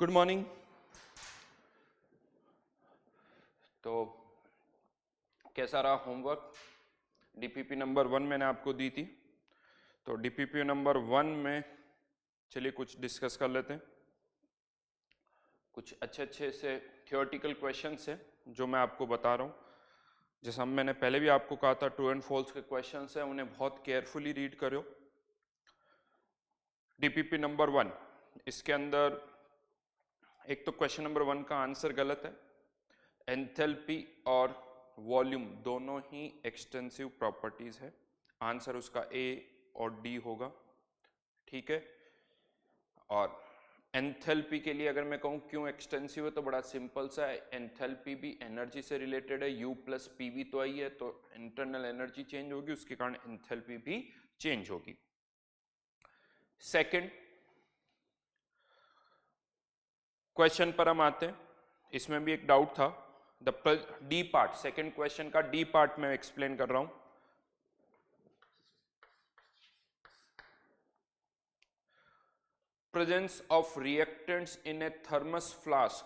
Good morning. तो कैसा रहा होमवर्क? डीपीपी नंबर 1 मैंने आपको दी थी, तो डीपीपी नंबर 1 में चलिए कुछ डिस्कस कर लेते हैं। कुछ अच्छे से थियोरेटिकल क्वेश्चंस हैं जो मैं आपको बता रहा हूँ। जैसा मैंने पहले भी आपको कहा था, ट्रू एंड फॉल्स के क्वेश्चंस हैं, उन्हें बहुत केयरफुली रीड करो। डीपीपी नंबर 1, इसके अंदर एक तो क्वेश्चन नंबर 1 का आंसर गलत है। एंथैल्पी और वॉल्यूम दोनों ही एक्सटेंसिव प्रॉपर्टीज है। आंसर उसका ए और डी होगा, ठीक है। और एंथैल्पी के लिए अगर मैं कहूं क्यों एक्सटेंसिव है, तो बड़ा सिंपल सा है। एंथैल्पी भी एनर्जी से रिलेटेड है, यू प्लस पीवी तो आई है, तो इंटरनल एनर्जी चेंज होगी, उसके कारण एंथैल्पी भी चेंज होगी। सेकंड क्वेश्चन पर हम आते हैं। इसमें भी एक डाउट था, डी पार्ट, सेकंड क्वेश्चन का डी पार्ट में एक्सप्लेन कर रहा हूं। Presence of reactants in a thermos flask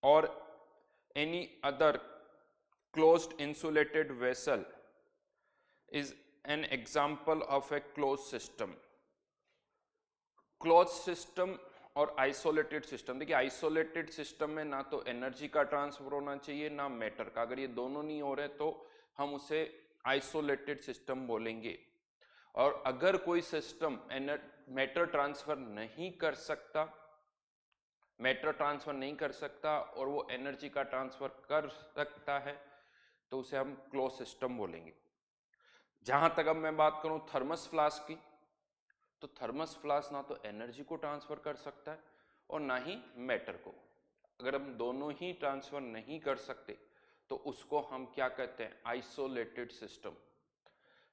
or any other closed insulated vessel is an example of a closed system. Close system और आइसोलेटेड सिस्टम, देखिए isolated system में ना तो एनर्जी का ट्रांसफर होना चाहिए ना मैटर का। अगर ये दोनों नहीं हो रहे तो हम उसे आइसोलेटेड सिस्टम बोलेंगे। और अगर कोई सिस्टम मैटर ट्रांसफर नहीं कर सकता, और वो एनर्जी का ट्रांसफर कर सकता है, तो उसे हम क्लोज सिस्टम बोलेंगे। जहां तक अब मैं बात करूं थर्मस फ्लास्क की, तो थर्मस फ्लास्क ना तो एनर्जी को ट्रांसफर कर सकता है और ना ही मैटर को। अगर हम दोनों ही ट्रांसफर नहीं कर सकते तो उसको हम क्या कहते हैं? Isolated system.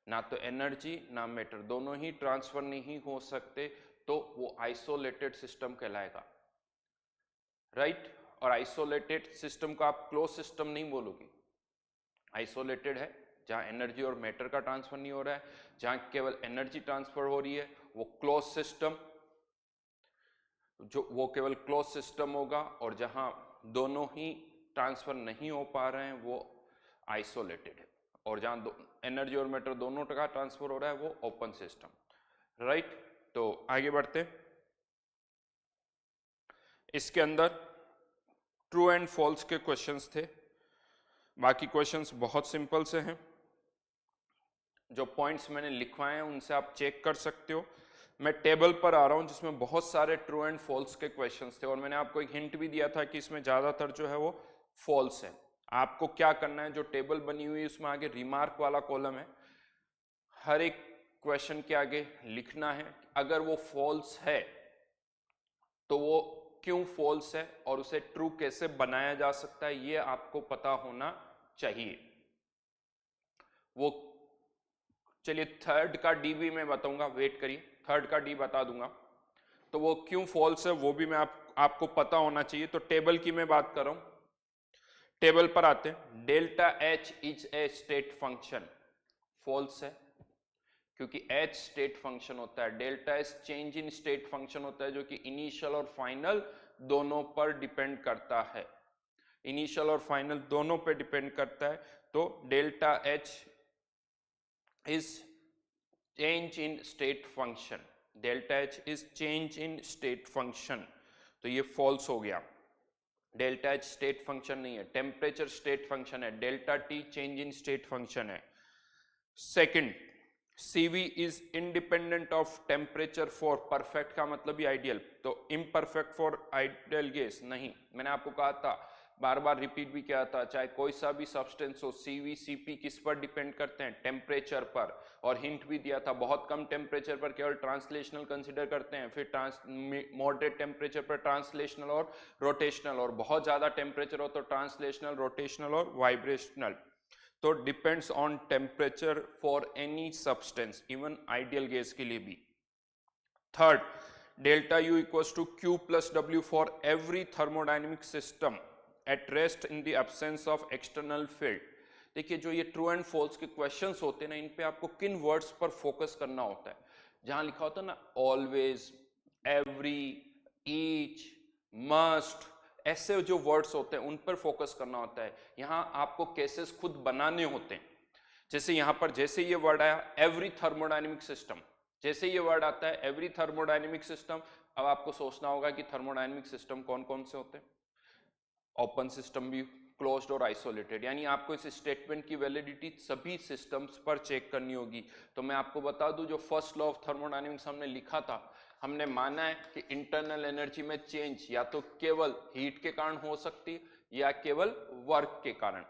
ना तो एनर्जी ना मैटर दोनों ही ट्रांसफर नहीं हो सकते, तो वो आइसोलेटेड सिस्टम कहलाएगा, राइट। और आइसोलेटेड सिस्टम को आप क्लोज सिस्टम नहीं बोलोगे। आइसोलेटेड है जहां एनर्जी और मैटर का ट्रांसफर नहीं हो रहा है, जहां केवल एनर्जी ट्रांसफर हो रही है, वो क्लोज सिस्टम, वो केवल क्लोज सिस्टम होगा। और जहां दोनों ही ट्रांसफर नहीं हो पा रहे हैं, वो आइसोलेटेड है। और जहां एनर्जी और मैटर दोनों का ट्रांसफर हो रहा है, वो ओपन सिस्टम, राइट। तो आगे बढ़ते, इसके अंदर ट्रू एंड फॉल्स के क्वेश्चंस थे। बाकी क्वेश्चंस बहुत सिंपल से हैं। जो पॉइंट्स मैंने लिखवाए हैं उनसे आप चेक कर सकते हो। मैं टेबल पर आ रहा हूं जिसमें बहुत सारे ट्रू एंड फॉल्स के क्वेश्चंस थे, और मैंने आपको एक हिंट भी दिया था कि इसमें ज्यादातर जो है वो फॉल्स है। आपको क्या करना है, जो टेबल बनी हुई है उसमें आगे रिमार्क वाला कॉलम है, हर एक क्वेश्चन के आगे लिखना है अगर वो फॉल्स है तो वो क्यों फॉल्स है और उसे ट्रू कैसे बनाया जा सकता है, ये आपको पता होना चाहिए। वो चलिए थर्ड का डी भी मैं बताऊंगा, वेट करिए, थर्ड का डी बता दूंगा। तो वो क्यों फॉल्स है वो भी मैं आपको पता होना चाहिए। तो टेबल की मैं बात कर रहा हूं, टेबल पर आते हैं। Delta H is a state function, false है क्योंकि एच स्टेट फंक्शन होता है। Delta H change in state function होता है, जो कि इनिशियल और फाइनल दोनों पर डिपेंड करता है। इनिशियल और फाइनल दोनों पर डिपेंड करता है। तो delta H is change in state function, delta H is change in state function, तो ये फॉल्स हो गया। डेल्टा एच स्टेट फंक्शन नहीं है, टेम्परेचर स्टेट फंक्शन है। Delta T change in state function है। Second, CV is independent of temperature for perfect का मतलब ही आइडियल, तो इम्परफेक्ट फॉर आइडियल गैस नहीं। मैंने आपको कहा था, बार बार रिपीट भी किया था, चाहे कोई सा भी सब्सटेंस हो, CV CP किस पर डिपेंड करते हैं? टेम्परेचर पर। और हिंट भी दिया था, बहुत कम टेम्परेचर पर केवल ट्रांसलेशनल कंसिडर करते हैं, फिर मॉडरेट टेम्परेचर पर ट्रांसलेशनल और रोटेशनल, और बहुत ज्यादा टेम्परेचर हो तो ट्रांसलेशनल, रोटेशनल और वाइब्रेशनल। तो depends on temperature for any substance, even ideal gas के लिए भी। Third, delta U equals to Q plus W for every thermodynamic system at rest in the absence of external field. देखिए जो ये true and false के questions होते हैं ना, इन पे आपको किन वर्ड्स पर फोकस करना होता है। जहां लिखा होता है ना ऑलवेज, एवरी, ईच, मस्ट, ऐसे जो वर्ड्स होते हैं उन पर फोकस करना होता है। यहां आपको केसेस खुद बनाने होते हैं। जैसे यहां पर जैसे ये वर्ड आया एवरी थर्मोडायनेमिक सिस्टम, जैसे ये वर्ड आता है एवरी थर्मोडायनेमिक सिस्टम, अब आपको सोचना होगा कि थर्मोडायनेमिक सिस्टम कौन कौन से होते हैं। ओपन सिस्टम भी, क्लोज्ड और आइसोलेटेड, यानी आपको इस स्टेटमेंट की वैलिडिटी सभी सिस्टम्स पर चेक करनी होगी। तो मैं आपको बता दूं, जो फर्स्ट लॉ ऑफ थर्मोडायनेमिक्स हमने लिखा था, हमने माना है कि इंटरनल एनर्जी में चेंज या तो केवल हीट के कारण हो सकती या केवल वर्क के कारण,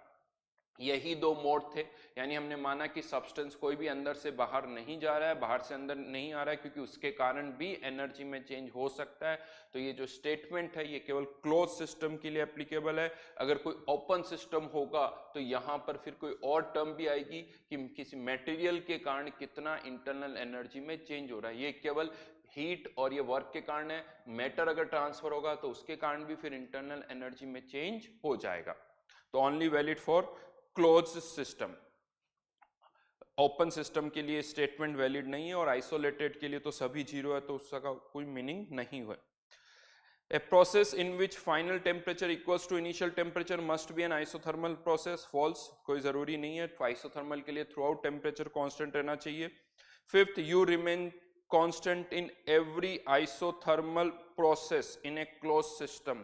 यही दो मोड थे। यानी हमने माना कि सब्सटेंस कोई भी अंदर से बाहर नहीं जा रहा है, बाहर से अंदर नहीं आ रहा है, क्योंकि उसके कारण भी एनर्जी में चेंज हो सकता है। तो ये जो स्टेटमेंट है ये केवल क्लोज सिस्टम के लिए एप्लीकेबल है। अगर कोई ओपन सिस्टम होगा तो यहां पर फिर कोई और टर्म भी आएगी कि किसी मटेरियल के कारण कितना इंटरनल एनर्जी में चेंज हो रहा है। ये केवल हीट और ये वर्क के कारण है। मैटर अगर ट्रांसफर होगा तो उसके कारण भी फिर इंटरनल एनर्जी में चेंज हो जाएगा। तो only valid for close system. Open system के लिए स्टेटमेंट वैलिड नहीं है, और आइसोलेटेड के लिए तो सभी जीरो है, तो उसका कोई मीनिंग नहीं हुआ। A process in which final temperature equals to initial temperature must be an isothermal process. False, कोई जरूरी नहीं है। isothermal के लिए throughout temperature constant रहना चाहिए। Fifth, you remain constant in every isothermal process in a closed system.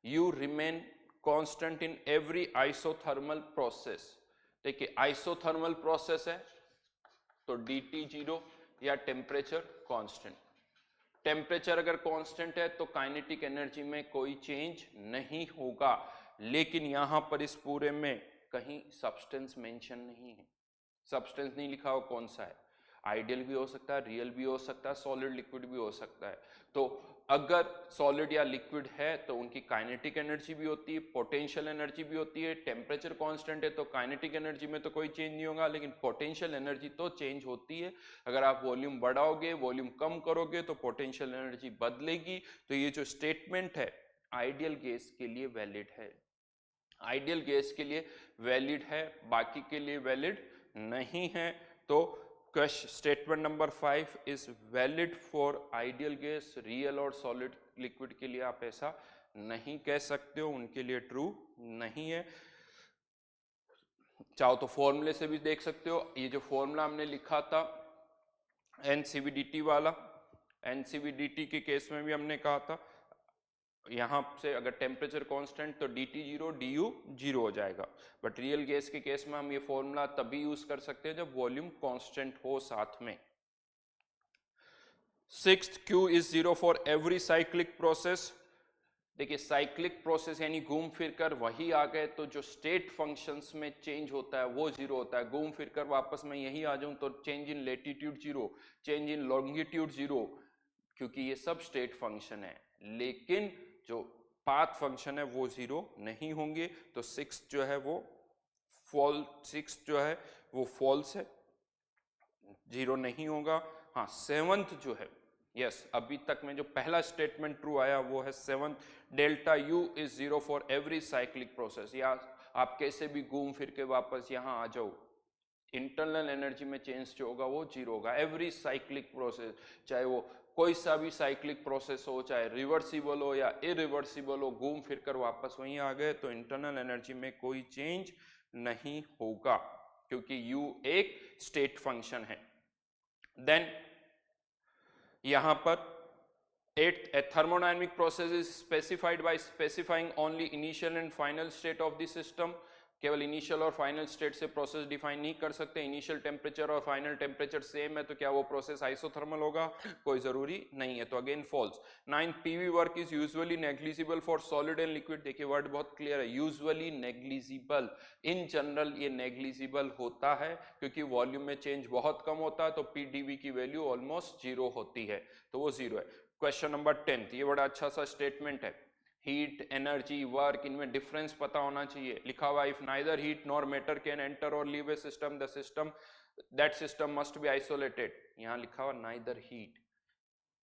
You remain constant in every isothermal process. देखिए isothermal process है तो dt 0 या टेम्परेचर कांस्टेंट। टेम्परेचर अगर कांस्टेंट है तो काइनेटिक एनर्जी में कोई चेंज नहीं होगा। लेकिन यहां पर इस पूरे में कहीं सब्सटेंस मेंशन नहीं है, सब्सटेंस नहीं लिखा हो कौन सा है। आइडियल भी हो सकता है, रियल भी हो सकता है, सॉलिड लिक्विड भी हो सकता है। तो अगर सॉलिड या लिक्विड है तो उनकी काइनेटिक एनर्जी भी होती है, पोटेंशियल एनर्जी भी होती है। टेम्परेचर कांस्टेंट है तो काइनेटिक एनर्जी में तो कोई चेंज नहीं होगा, लेकिन पोटेंशियल एनर्जी तो चेंज होती है। अगर आप वॉल्यूम बढ़ाओगे, वॉल्यूम कम करोगे तो पोटेंशियल एनर्जी बदलेगी। तो ये जो स्टेटमेंट है आइडियल गैस के लिए वैलिड है, आइडियल गैस के लिए वैलिड है, बाकी के लिए वैलिड नहीं है। तो statement number 5 is valid for ideal gas. Real और सॉलिड लिक्विड के लिए आप ऐसा नहीं कह सकते हो, उनके लिए ट्रू नहीं है। चाहो तो फॉर्मूले से भी देख सकते हो। ये जो फॉर्मूला हमने लिखा था एनसीवीडीटी वाला, एनसीवीडीटी के केस में भी हमने कहा था यहां से अगर टेम्परेचर कांस्टेंट तो dt 0 du 0 हो जाएगा। बट रियल गैस के केस में हम ये फॉर्मूला तभी यूज कर सकते हैं जब वॉल्यूम कांस्टेंट हो साथ में। Sixth, Q is 0 for every cyclic process. देखिए साइक्लिक प्रोसेस यानी घूम फिर कर वही आ गए तो जो स्टेट फंक्शंस में चेंज होता है वो जीरो होता है। घूम फिर कर वापस मैं यही आ जाऊं तो change in latitude zero, change in longitude zero, क्योंकि ये सब स्टेट फंक्शन है। लेकिन जो पाथ फंक्शन है वो जीरो नहीं होंगे। तो सिक्स जो है वो सिक्स जो है वो फॉल्स है, जीरो नहीं होगा। हाँ सेवंथ जो है, यस अभी तक में जो पहला स्टेटमेंट ट्रू आया वो है seventh, delta U is zero for every cyclic process. या आप कैसे भी घूम फिर के वापस यहाँ आ जाओ, इंटरनल एनर्जी में चेंज जो होगा वो जीरो होगा। एवरी साइक्लिक प्रोसेस, चाहे वो कोई सा भी साइक्लिक प्रोसेस हो, चाहे रिवर्सिबल हो या इरिवर्सिबल हो, घूम फिर कर वापस वहीं आ गए तो इंटरनल एनर्जी में कोई चेंज नहीं होगा, क्योंकि U एक स्टेट फंक्शन है। देन यहां पर at a thermodynamic process is specified by specifying only initial and final state of the system। केवल इनिशियल और फाइनल स्टेट से प्रोसेस डिफाइन नहीं कर सकते। इनिशियल टेम्परेचर और फाइनल टेम्परेचर सेम है तो क्या वो प्रोसेस आइसोथर्मल होगा? कोई जरूरी नहीं है, तो again false. 9 PV work is usually negligible for solid and liquid. देखिए वर्ड बहुत क्लियर है, यूजुअली नेग्लिजिबल। इन जनरल ये नेग्लिजिबल होता है क्योंकि वॉल्यूम में चेंज बहुत कम होता है तो पीडीवी की वैल्यू ऑलमोस्ट जीरो होती है, तो वो जीरो है। क्वेश्चन नंबर 10, ये बड़ा अच्छा सा स्टेटमेंट है। हीट, एनर्जी, वर्क, इनमें डिफरेंस पता होना चाहिए। लिखा हुआ if neither heat nor matter can enter और leave a system, the system that system must be isolated. यहां लिखा हुआ नाइदर हीट,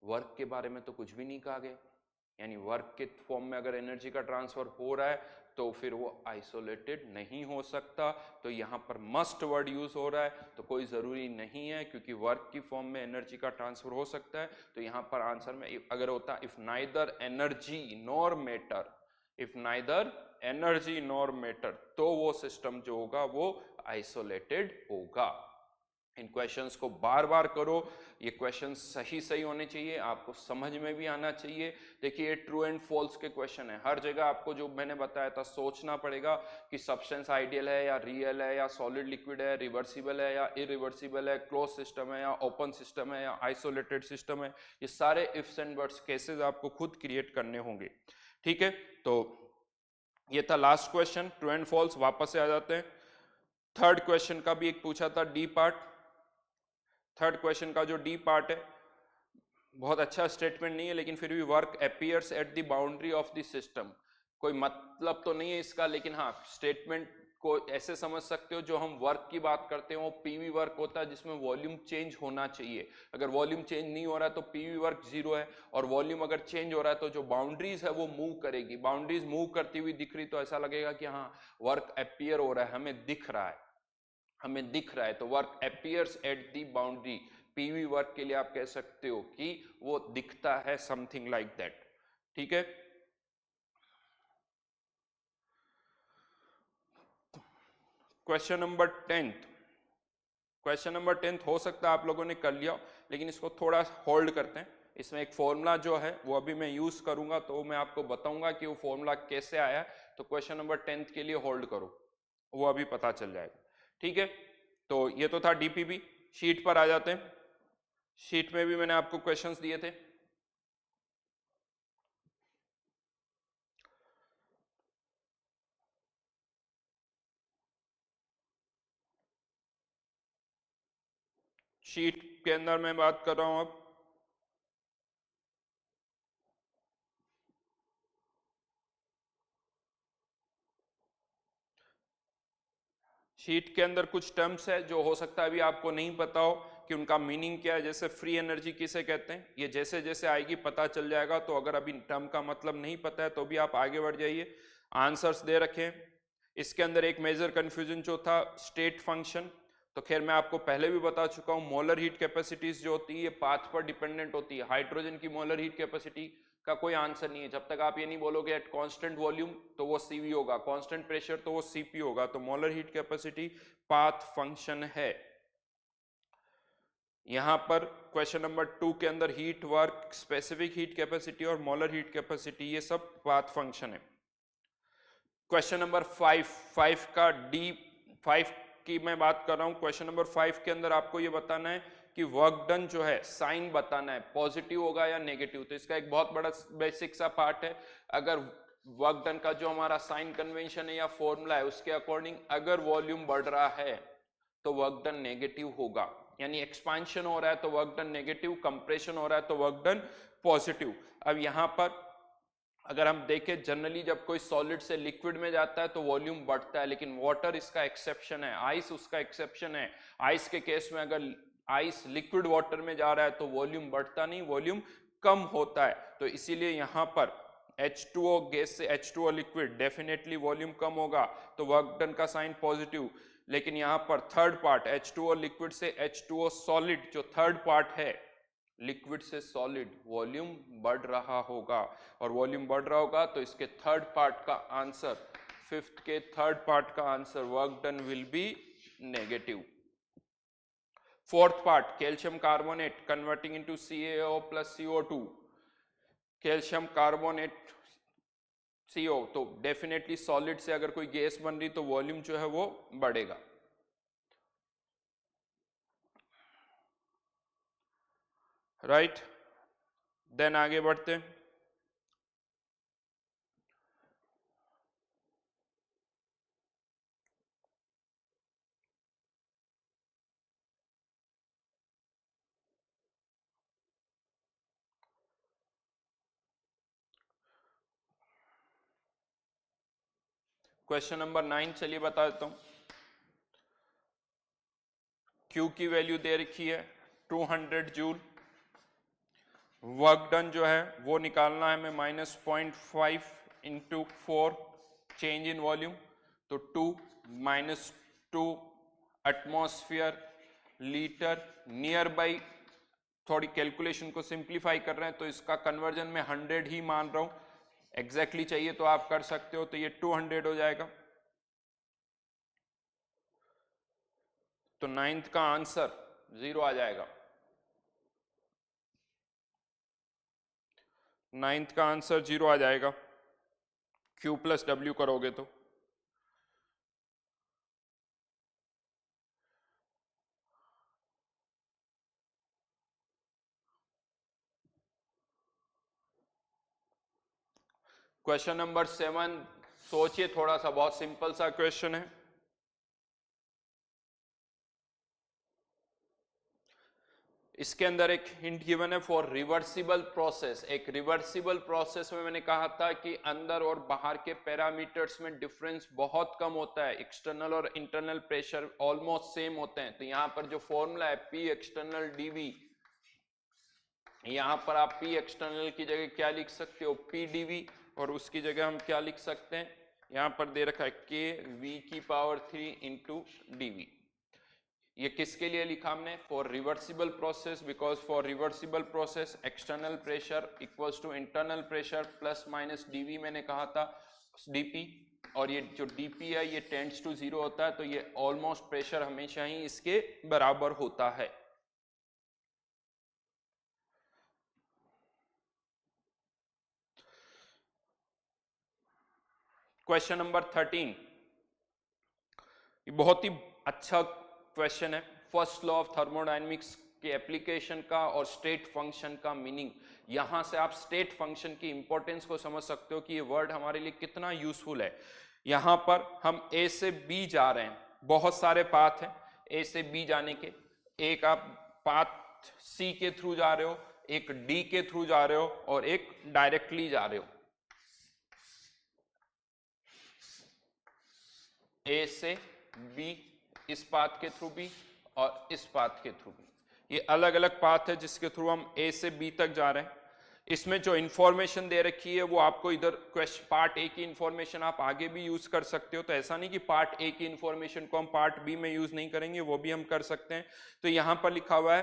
वर्क के बारे में तो कुछ भी नहीं कहा गया। यानी वर्क के फॉर्म में अगर एनर्जी का ट्रांसफर हो रहा है तो फिर वो आइसोलेटेड नहीं हो सकता। तो यहाँ पर मस्ट वर्ड यूज हो रहा है, तो कोई जरूरी नहीं है, क्योंकि वर्क की फॉर्म में एनर्जी का ट्रांसफर हो सकता है। तो यहाँ पर आंसर में अगर होता if neither energy nor matter, if neither energy nor matter, तो वो सिस्टम जो होगा वो आइसोलेटेड होगा। इन क्वेश्चंस को बार बार करो, ये क्वेश्चंस सही सही होने चाहिए, आपको समझ में भी आना चाहिए। देखिए ये ट्रू एंड फॉल्स के क्वेश्चन है, हर जगह आपको जो मैंने बताया था सोचना पड़ेगा कि सब्सटेंस आइडियल है या रियल है, या सॉलिड लिक्विड है, रिवर्सिबल है या इरिवर्सिबल है, क्लोज सिस्टम है या ओपन सिस्टम है या आइसोलेटेड सिस्टम है। ये सारे इफ्स एंड बट्स केसेस आपको खुद क्रिएट करने होंगे। ठीक है, तो ये था last question, true and false. वापस से आ जाते हैं, थर्ड क्वेश्चन का भी एक पूछा था डी पार्ट। थर्ड क्वेश्चन का जो डी पार्ट है, बहुत अच्छा स्टेटमेंट नहीं है, लेकिन फिर भी work appears at the boundary of the system, कोई मतलब तो नहीं है इसका, लेकिन हाँ स्टेटमेंट को ऐसे समझ सकते हो, जो हम वर्क की बात करते हैं वो पीवी वर्क होता है जिसमें वॉल्यूम चेंज होना चाहिए। अगर वॉल्यूम चेंज नहीं हो रहा है तो पीवी वर्क जीरो है, और वॉल्यूम अगर चेंज हो रहा है तो जो बाउंड्रीज है वो मूव करेगी। बाउंड्रीज मूव करती हुई दिख रही तो ऐसा लगेगा कि हाँ वर्क अपीयर हो रहा है, हमें दिख रहा है, हमें दिख रहा है। तो work appears at the boundary, PV work के लिए आप कह सकते हो कि वो दिखता है, समथिंग लाइक दैट। ठीक है, question number 10th। Question number 10th हो सकता है आप लोगों ने कर लिया, लेकिन इसको थोड़ा होल्ड करते हैं। इसमें एक फॉर्मूला जो है वो अभी मैं यूज करूंगा, तो मैं आपको बताऊंगा कि वो फॉर्मूला कैसे आया। तो क्वेश्चन नंबर 10th के लिए होल्ड करो, वो अभी पता चल जाएगा। ठीक है, तो ये तो था डीपीबी। शीट पर आ जाते हैं, शीट में भी मैंने आपको क्वेश्चंस दिए थे। शीट के अंदर मैं बात कर रहा हूं अब, शीट के अंदर कुछ टर्म्स है जो हो सकता है अभी आपको नहीं पता हो कि उनका मीनिंग क्या है। जैसे फ्री एनर्जी किसे कहते हैं, ये जैसे जैसे आएगी पता चल जाएगा। तो अगर अभी टर्म का मतलब नहीं पता है तो भी आप आगे बढ़ जाइए। आंसर्स दे रखे हैं, इसके अंदर एक मेजर कंफ्यूजन जो था स्टेट फंक्शन, तो खैर मैं आपको पहले भी बता चुका हूं, मोलर हीट कैपेसिटीज जो होती है ये पाथ पर डिपेंडेंट होती है। हाइड्रोजन की मोलर हीट कैपेसिटी का कोई आंसर नहीं है जब तक आप ये नहीं बोलोगे एट कांस्टेंट वॉल्यूम तो वो सीवी होगा, कांस्टेंट प्रेशर तो वो सीपी होगा। तो molar heat capacity path function है। यहां पर क्वेश्चन नंबर 2 के अंदर heat work, specific heat capacity और मोलर हीट कैपेसिटी ये सब पाथ फंक्शन है। क्वेश्चन नंबर 5 का डी 5 की मैं बात कर रहा हूं। क्वेश्चन नंबर 5 के अंदर आपको ये बताना है कि वर्क डन जो है साइन बताना है, पॉजिटिव होगा या नेगेटिव। तो इसका एक बहुत बड़ा बेसिक सा पार्ट है। अगर वर्क डन का जो हमारा साइन कन्वेंशन है या फॉर्मूला है उसके अकॉर्डिंग अगर वॉल्यूम बढ़ रहा है तो वर्क डन नेगेटिव होगा, यानी एक्सपांशन हो रहा है तो वर्क डन नेगेटिव, कंप्रेशन हो रहा है तो वर्क डन पॉजिटिव। अब यहां पर अगर हम देखें जनरली जब कोई सॉलिड से लिक्विड में जाता है तो वॉल्यूम बढ़ता है, लेकिन वाटर इसका एक्सेप्शन है, आइस उसका एक्सेप्शन है। आइस के केस में अगर आइस लिक्विड वाटर में जा रहा है तो वॉल्यूम बढ़ता नहीं, वॉल्यूम कम होता है। तो इसीलिए यहां पर H2O गैस से H2O लिक्विड डेफिनेटली वॉल्यूम कम होगा, तो वर्क डन का साइन पॉजिटिव। लेकिन यहां पर थर्ड पार्ट H2O लिक्विड से H2O सॉलिड, जो थर्ड पार्ट है लिक्विड से सॉलिड, वॉल्यूम बढ़ रहा होगा, और वॉल्यूम बढ़ रहा होगा तो इसके थर्ड पार्ट का आंसर, फिफ्थ के थर्ड पार्ट का answer work done will be negative. Fourth part calcium carbonate converting into CaO plus CO2, calcium carbonate CO, तो डेफिनेटली सॉलिड से अगर कोई गैस बन रही तो वॉल्यूम जो है वो बढ़ेगा। राइट, देन आगे बढ़ते हैं। क्वेश्चन नंबर 9 चलिए बता देता हूं। Q की वैल्यू दे रखी है 200 जूल, वर्क डन जो है वो निकालना है हमें -0.5 × 4, चेंज इन वॉल्यूम, तो 2 minus 2 atmosphere litre near by. थोड़ी कैलकुलेशन को सिंप्लीफाई कर रहे हैं तो इसका कन्वर्जन में 100 ही मान रहा हूं, एग्जैक्टली चाहिए तो आप कर सकते हो, तो ये 200 हो जाएगा। तो 9th का आंसर 0 आ जाएगा। 9th का आंसर 0 आ जाएगा, Q प्लस W करोगे तो। क्वेश्चन नंबर 7 सोचिए थोड़ा सा, बहुत सिंपल सा क्वेश्चन है। इसके अंदर एक हिंट गिवन है फॉर रिवर्सिबल प्रोसेस। एक रिवर्सिबल प्रोसेस में मैंने कहा था कि अंदर और बाहर के पैरामीटर्स में डिफरेंस बहुत कम होता है, एक्सटर्नल और इंटरनल प्रेशर ऑलमोस्ट सेम होते हैं। तो यहां पर जो फॉर्मूला है P एक्सटर्नल dV, यहां पर आप P एक्सटर्नल की जगह क्या लिख सकते हो, P dV, और उसकी जगह हम क्या लिख सकते हैं, यहां पर दे रखा है K V की पावर 3 इंटू dV। ये किसके लिए लिखा हमने, for reversible process, because for reversible process external pressure equals to internal pressure plus minus dV मैंने कहा था dP, और ये जो dP है ये टेंड्स टू 0 होता है, तो ये ऑलमोस्ट प्रेशर हमेशा ही इसके बराबर होता है। क्वेश्चन नंबर 13, ये बहुत ही अच्छा क्वेश्चन है। फर्स्ट लॉ ऑफ थर्मोडायनेमिक्स के एप्लीकेशन का और स्टेट फंक्शन का मीनिंग। यहां से आप स्टेट फंक्शन की इंपॉर्टेंस को समझ सकते हो कि ये वर्ड हमारे लिए कितना यूजफुल है। यहां पर हम A से B जा रहे हैं, बहुत सारे पाथ हैं A से B जाने के। एक आप पाथ C के थ्रू जा रहे हो, एक D के थ्रू जा रहे हो, और एक डायरेक्टली जा रहे हो। A से B इस पाथ के थ्रू भी और इस पाथ के थ्रू भी, ये अलग अलग पाथ है जिसके थ्रू हम A से B तक जा रहे हैं। इसमें जो इंफॉर्मेशन दे रखी है वो आपको इधर क्वेश्चन पार्ट A की इंफॉर्मेशन आप आगे भी यूज कर सकते हो, तो ऐसा नहीं कि पार्ट A की इंफॉर्मेशन को हम पार्ट B में यूज नहीं करेंगे, वो भी हम कर सकते हैं। तो यहां पर लिखा हुआ है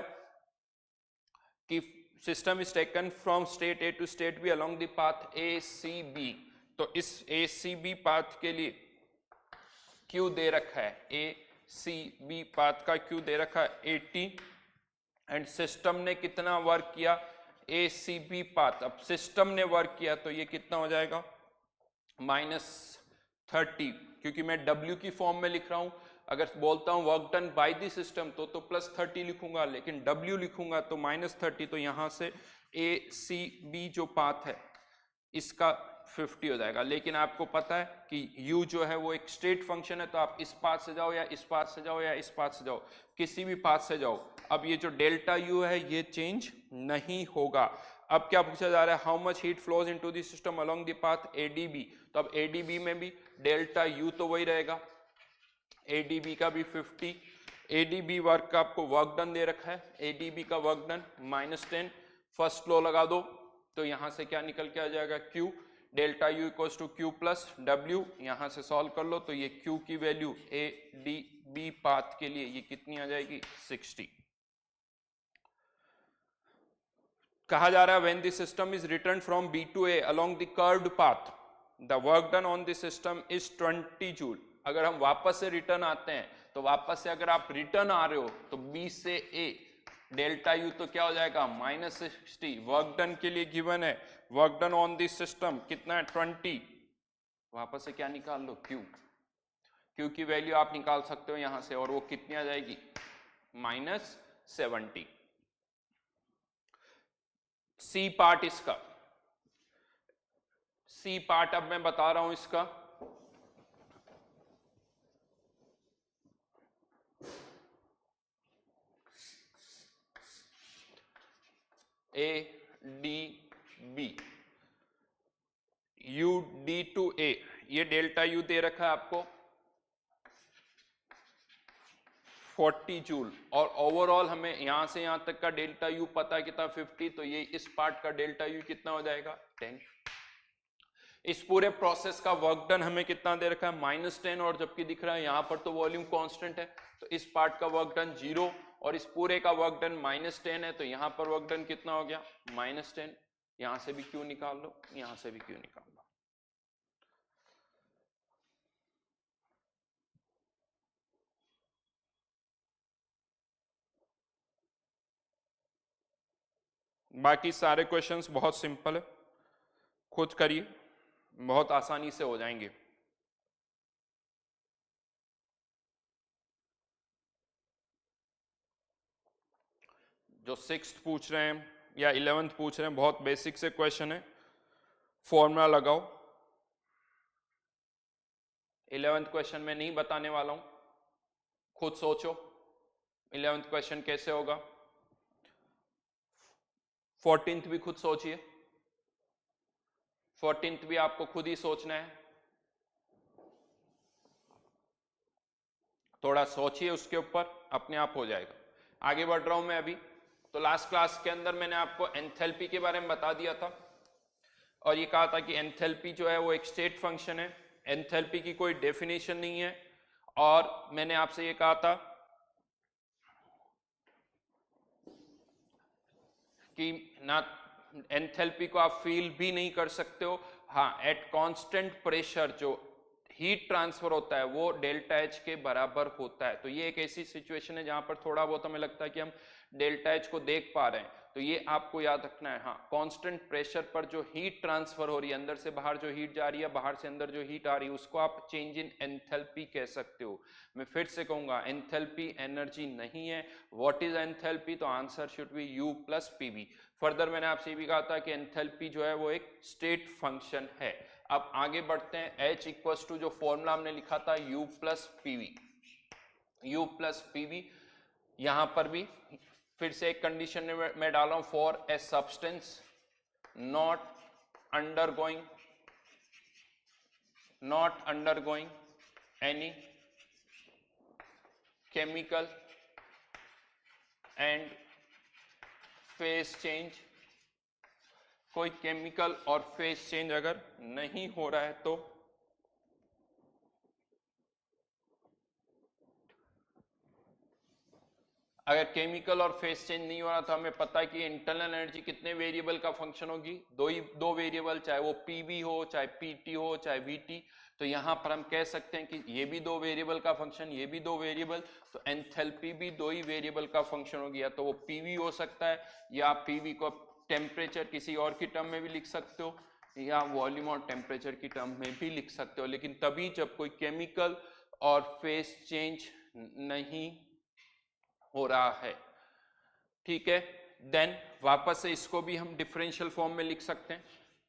कि system is taken from state A to state B along the path ACB। तो इस ACB पाथ के लिए Q दे रखा है, ACB पाथ का Q दे रखा है 80, एंड सिस्टम ने कितना वर्क किया, ACB पाथ। अब सिस्टम ने वर्क किया तो ये कितना हो जाएगा, -30, क्योंकि मैं W की फॉर्म में लिख रहा हूं। अगर बोलता हूं work done by the system तो +30 लिखूंगा, लेकिन W लिखूंगा तो -30। तो यहां से ACB जो पाथ है इसका 50 हो जाएगा। लेकिन आपको पता है कि U जो है वो एक स्टेट फंक्शन है, तो आप इस पाथ से जाओ या इस पाथ से जाओ या इस पाथ से जाओ, किसी भी पाथ से जाओ, अब ये जो डेल्टा U है ये चेंज नहीं होगा। अब क्या पूछा जा रहा है, how much heat flows into the system along the path ADB। तो अब ADB में भी डेल्टा U तो वही रहेगा, ADB का भी 50। ADB वर्क का आपको वर्क डन दे रखा है, ADB का वर्क डन -10। फर्स्ट लॉ लगा दो तो यहां से क्या निकल के आ जाएगा, Q delta U equals to Q plus W। यहां से सॉल्व कर लो तो ये Q की वैल्यू ADB पाथ के लिए ये कितनी आ जाएगी, 60। कहा जा रहा है when the system is return from B to A along the curved path the work done on the system is 20 joule. अगर हम वापस से रिटर्न आते हैं तो वापस से अगर आप रिटर्न आ रहे हो तो B से A डेल्टा U तो क्या हो जाएगा, -60। वर्क डन के लिए गिवन है, work done on this system कितना है, 20। वापस से क्या निकाल लो, Q की वैल्यू आप निकाल सकते हो यहां से, और वो कितनी आ जाएगी, -70। C पार्ट इसका, C पार्ट अब मैं बता रहा हूं इसका। ADB UD टू A, ये डेल्टा U दे रखा है आपको 40 जूल, और ओवरऑल हमें यहां से यहां तक का डेल्टा U पता है कितना, 50। तो ये इस पार्ट का डेल्टा U कितना हो जाएगा, 10। इस पूरे प्रोसेस का वर्क डन हमें कितना दे रखा है -10, और जबकि दिख रहा है यहाँ पर तो वॉल्यूम कांस्टेंट है, तो इस पार्ट का वर्क डन 0 और इस पूरे का वर्क डन -10 है, तो यहाँ पर वर्क डन कितना हो गया -10। यहाँ से भी क्यू निकाल लो, यहाँ से भी क्यू निकाल लो। बाकी सारे क्वेश्चंस बहुत सिंपल है, खुद करिए, बहुत आसानी से हो जाएंगे। जो 6th पूछ रहे हैं या 11th पूछ रहे हैं, बहुत बेसिक से क्वेश्चन है, फॉर्मूला लगाओ। 11th क्वेश्चन में नहीं बताने वाला हूं, खुद सोचो 11th क्वेश्चन कैसे होगा। 14th भी खुद सोचिए, 14th भी आपको खुद ही सोचना है, थोड़ा सोचिए उसके ऊपर, अपने आप हो जाएगा। आगे बढ़ रहा हूं मैं अभी। तो लास्ट क्लास के अंदर मैंने आपको एंथैल्पी के बारे में बता दिया था और ये कहा था कि एंथैल्पी जो है वो एक स्टेट फंक्शन है, एंथैल्पी की कोई डेफिनेशन नहीं है। और मैंने आपसे ये कहा था कि ना एंथैल्पी को आप फील भी नहीं कर सकते हो, हाँ एट कांस्टेंट प्रेशर जो हीट ट्रांसफर होता है वो डेल्टा एच के बराबर होता है। तो ये एक ऐसी सिचुएशन है जहां पर थोड़ा बहुत हमें लगता है कि हम डेल्टा एच को देख पा रहे हैं, तो ये आपको याद रखना है। हाँ, कांस्टेंट प्रेशर पर जो हीट ट्रांसफर हो रही है, अंदर से बाहर जो हीट जा रही है, बाहर से अंदर जो हीट आ रही है, उसको आप चेंज इन एंथैल्पी कह सकते हो। मैं फिर से कहूंगा, एंथैल्पी एनर्जी नहीं है। What is enthalpy? तो answer should be U plus PV। Further मैंने आपसे ये भी कहा था कि एंथैल्पी जो है वो एक स्टेट फंक्शन है। अब आगे बढ़ते हैं। H इक्वल्स टू जो फॉर्मूला हमने लिखा था U plus PV, U plus PV। यहां पर भी फिर से एक कंडीशन में डाला हूं, for a substance not undergoing any chemical and phase change. कोई केमिकल और फेज चेंज अगर नहीं हो रहा है तो अगर केमिकल और फेज चेंज नहीं हो रहा तो हमें पता है कि इंटरनल एनर्जी कितने वेरिएबल का फंक्शन होगी, दो वेरिएबल, चाहे वो पीवी हो, चाहे पीटी हो, चाहे वीटी। तो यहां पर हम कह सकते हैं कि ये भी दो वेरिएबल का फंक्शन, ये भी दो वेरिएबल, तो एंथैल्पी भी दो ही वेरिएबल का फंक्शन होगी। या तो वो पीवी हो सकता है, या पीवी को टेम्परेचर किसी और की टर्म में भी लिख सकते हो, या वॉल्यूम और टेम्परेचर की टर्म में भी लिख सकते हो, लेकिन तभी जब कोई केमिकल और फेज चेंज नहीं हो रहा है। ठीक है, देन वापस से इसको भी हम डिफरेंशियल फॉर्म में लिख सकते हैं।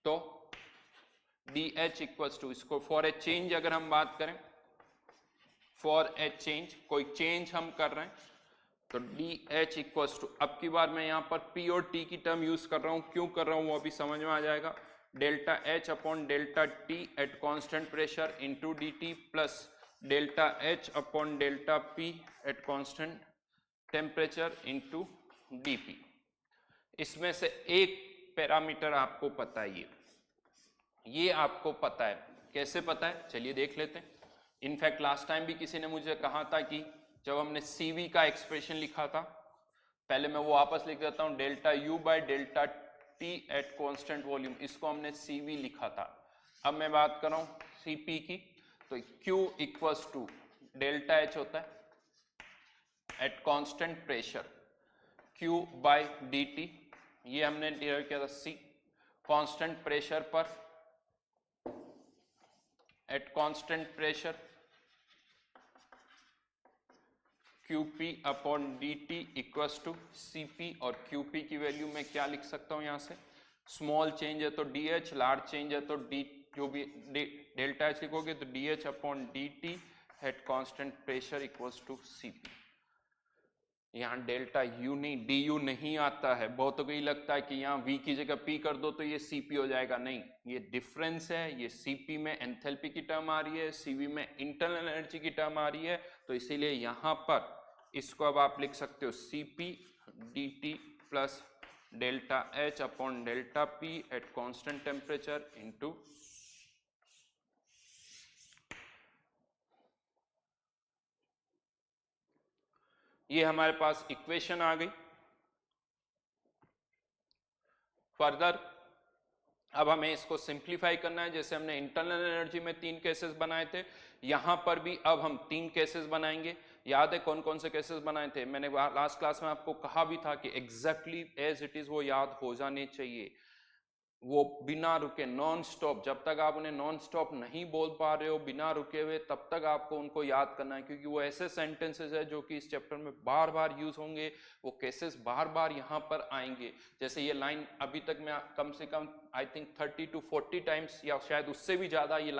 तो DH इक्वल्स टू, इसको फॉर ए चेंज अगर हम बात करें, फॉर ए चेंज, कोई चेंज हम कर रहे हैं, तो DH इक्वल्स टू, अब की बार मैं यहां पर P और T की टर्म यूज कर रहा हूं, क्यों कर रहा हूं वो अभी समझ में आ जाएगा। Delta H upon delta T eight constant pressure into DT plus delta H upon delta P at constant temperature into DP। इसमें से एक पैरामीटर आपको पता है, ये आपको पता है। कैसे पता है, चलिए देख लेते हैं। इनफैक्ट लास्ट टाइम भी किसी ने मुझे कहा था कि जब हमने CV का एक्सप्रेशन लिखा था, पहले मैं वो वापस लिख देता हूं, delta U by delta T eight constant volume, इसको हमने CV लिखा था। अब मैं बात कर रहा हूं CP की, तो Q equals to delta H होता है at constant pressure, Q by DT, ये हमने डिराइव किया था C, कांस्टेंट प्रेशर पर at constant pressure QP upon DT equals to CP। और QP की वैल्यू मैं क्या लिख सकता हूं, यहां से स्मॉल चेंज है तो DH, लार्ज चेंज है तो D, जो भी डेल्टा H लिखोगे तो DH upon DT at constant pressure equals to CP। यहाँ डेल्टा U नहीं, DU नहीं आता है। बहुतों को ये लगता है कि यहाँ V की जगह P कर दो तो ये CP हो जाएगा, नहीं, ये डिफरेंस है। ये CP में एंथैल्पी की टर्म आ रही है, CV में इंटरनल एनर्जी की टर्म आ रही है, तो इसीलिए यहाँ पर इसको अब आप लिख सकते हो CP DT plus delta H upon delta P at constant temperature into ये हमारे पास इक्वेशन आ गई। फर्दर अब हमें इसको सिंप्लीफाई करना है। जैसे हमने इंटरनल एनर्जी में 3 केसेस बनाए थे, यहां पर भी अब हम 3 केसेस बनाएंगे। याद है कौन कौन से केसेस बनाए थे? मैंने लास्ट क्लास में आपको कहा भी था कि एग्जैक्टली एज इट इज वो याद हो जाने चाहिए, वो बिना रुके नॉन स्टॉप। जब तक आप उन्हें नॉन स्टॉप नहीं बोल पा रहे हो बिना रुके हुए, तब तक आपको उनको याद करना है, क्योंकि वो ऐसे सेंटेंसेस है जो कि इस चैप्टर में बार बार यूज होंगे, वो केसेस बार बार यहाँ पर आएंगे। जैसे ये लाइन अभी तक मैं कम से कम आई थिंक 30 to 40 टाइम्स या शायद उससे भी ज्यादा ये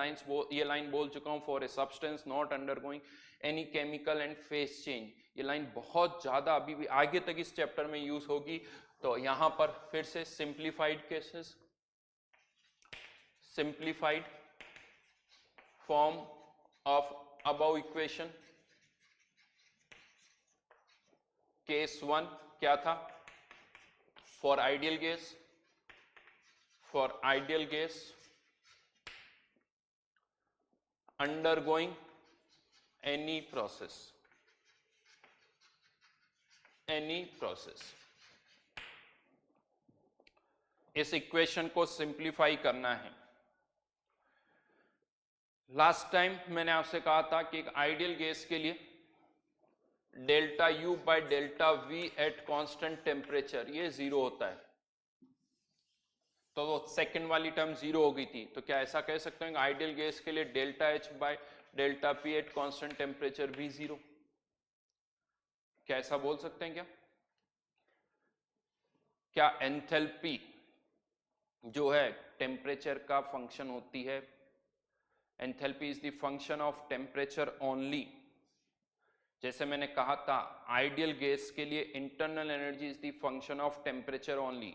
लाइन बोल चुका हूँ। For a substance not undergoing any chemical and face change, ये लाइन बहुत ज्यादा अभी भी आगे तक इस चैप्टर में यूज होगी। तो यहाँ पर फिर से simplified cases, simplified form of above equation। Case 1 क्या था? For ideal gas undergoing any process इस इक्वेशन को सिंप्लीफाई करना है। लास्ट टाइम मैंने आपसे कहा था कि एक आइडियल गैस के लिए delta U by delta V at constant temperature ये 0 होता है। तो वो सेकंड वाली टर्म 0 हो गई थी, तो क्या ऐसा कह सकते हैं आइडियल गैस के लिए delta H by delta P at constant temperature भी 0? क्या ऐसा बोल सकते हैं? क्या एंथैल्पी जो है टेम्परेचर का फंक्शन होती है? Enthalpy is the function of temperature only. जैसे मैंने कहा था आइडियल गैस के लिए internal energy is the function of temperature only.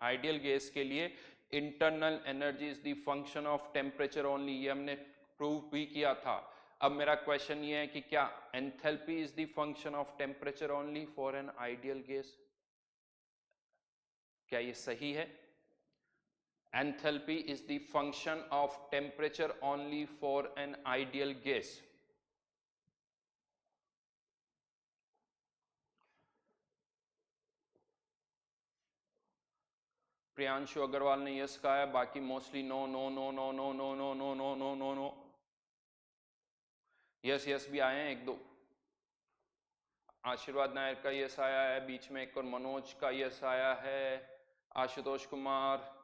Ideal gas के लिए internal energy is the function of temperature only, ये हमने प्रूव भी किया था। अब मेरा क्वेश्चन ये है कि क्या enthalpy is the function of temperature only for an ideal gas? क्या ये सही है? Enthalpy is the function of temperature only for an ideal gas। Priyanshu Agarwal ने यस कहा है, बाकी mostly no no no no no no no no no no no no. Yes yes भी आए हैं एक दो। आशीर्वाद नायर का यस आया है, बीच में एक और मनोज का यस आया है, आशुतोष कुमार,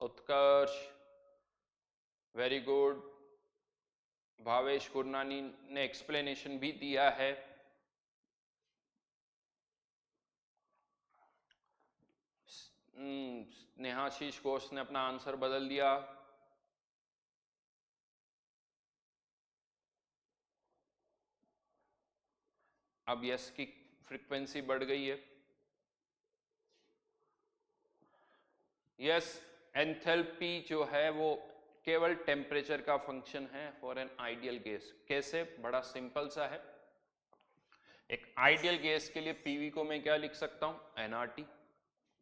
उत्कर्ष, वेरी गुड। भावेश गुरनानी ने एक्सप्लेनेशन भी दिया है। नेहाशीष घोष ने अपना आंसर बदल दिया। अब यस की फ्रीक्वेंसी बढ़ गई है। यस, एंथैल्पी जो है वो केवल टेम्परेचर का फंक्शन है फॉर एन आइडियल गैस। कैसे? बड़ा सिंपल सा है। एक आइडियल गैस के लिए पीवी को मैं क्या लिख सकता हूं? एनआरटी।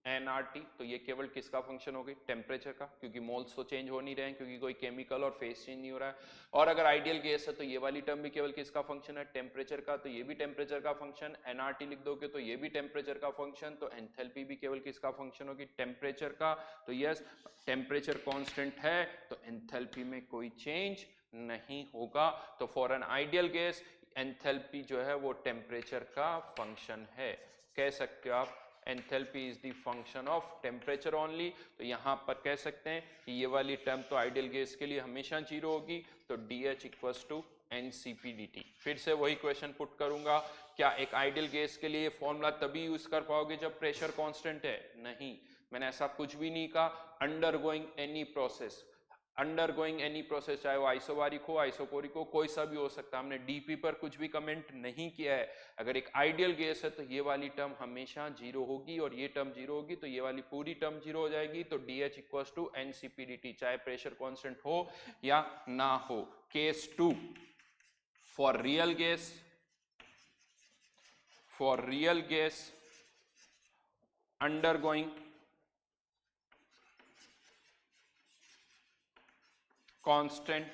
एनआरटी तो ये केवल किसका फंक्शन हो गई? टेम्परेचर का, क्योंकि मोल्स तो चेंज हो नहीं रहे हैं, क्योंकि कोई केमिकल और फेस चेंज नहीं हो रहा है। और अगर आइडियल गैस है तो ये वाली टर्म भी केवल किसका फंक्शन है? टेम्परेचर का, तो ये भी टेम्परेचर का फंक्शन। एनआरटी लिख दोगे तो ये भी टेम्परेचर का फंक्शन, तो एंथैल्पी भी केवल किसका फंक्शन होगी? टेम्परेचर का। तो यस, टेम्परेचर कांस्टेंट है तो एंथैल्पी में कोई चेंज नहीं होगा। तो for an ideal gas enthalpy जो है वो टेम्परेचर का फंक्शन है। कह सकते हो आप enthalpy is the function of temperature only. तो यहां पर कह सकते हैं कि ये वाली टर्म तो आइडियल गैस के लिए हमेशा 0 होगी, तो DH इक्वल्स टू NCP/dt। फिर से वही क्वेश्चन पुट करूंगा, क्या एक आइडियल गैस के लिए फॉर्मूला तभी यूज कर पाओगे जब प्रेशर कांस्टेंट है? नहीं, मैंने ऐसा कुछ भी नहीं कहा। Undergoing any process, undergoing any process, चाहे वो आइसोबारिक हो आइसोकोरिक हो, कोई सा भी हो सकता है। हमने डीपी पर कुछ भी कमेंट नहीं किया है। अगर एक आइडियल गैस है तो ये वाली टर्म हमेशा 0 होगी और ये टर्म 0 होगी, तो ये वाली पूरी टर्म 0 हो जाएगी। तो DH इक्वल्स टू NCP/dt, चाहे प्रेशर कांस्टेंट हो या ना हो। Case 2, for real gas undergoing constant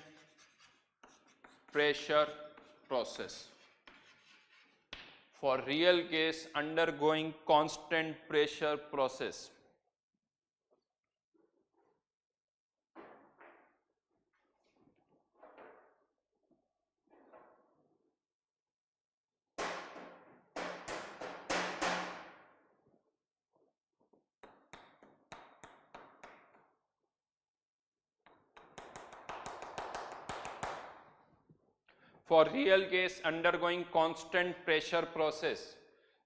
pressure process. For real gas undergoing constant pressure process. For real gas undergoing constant pressure process,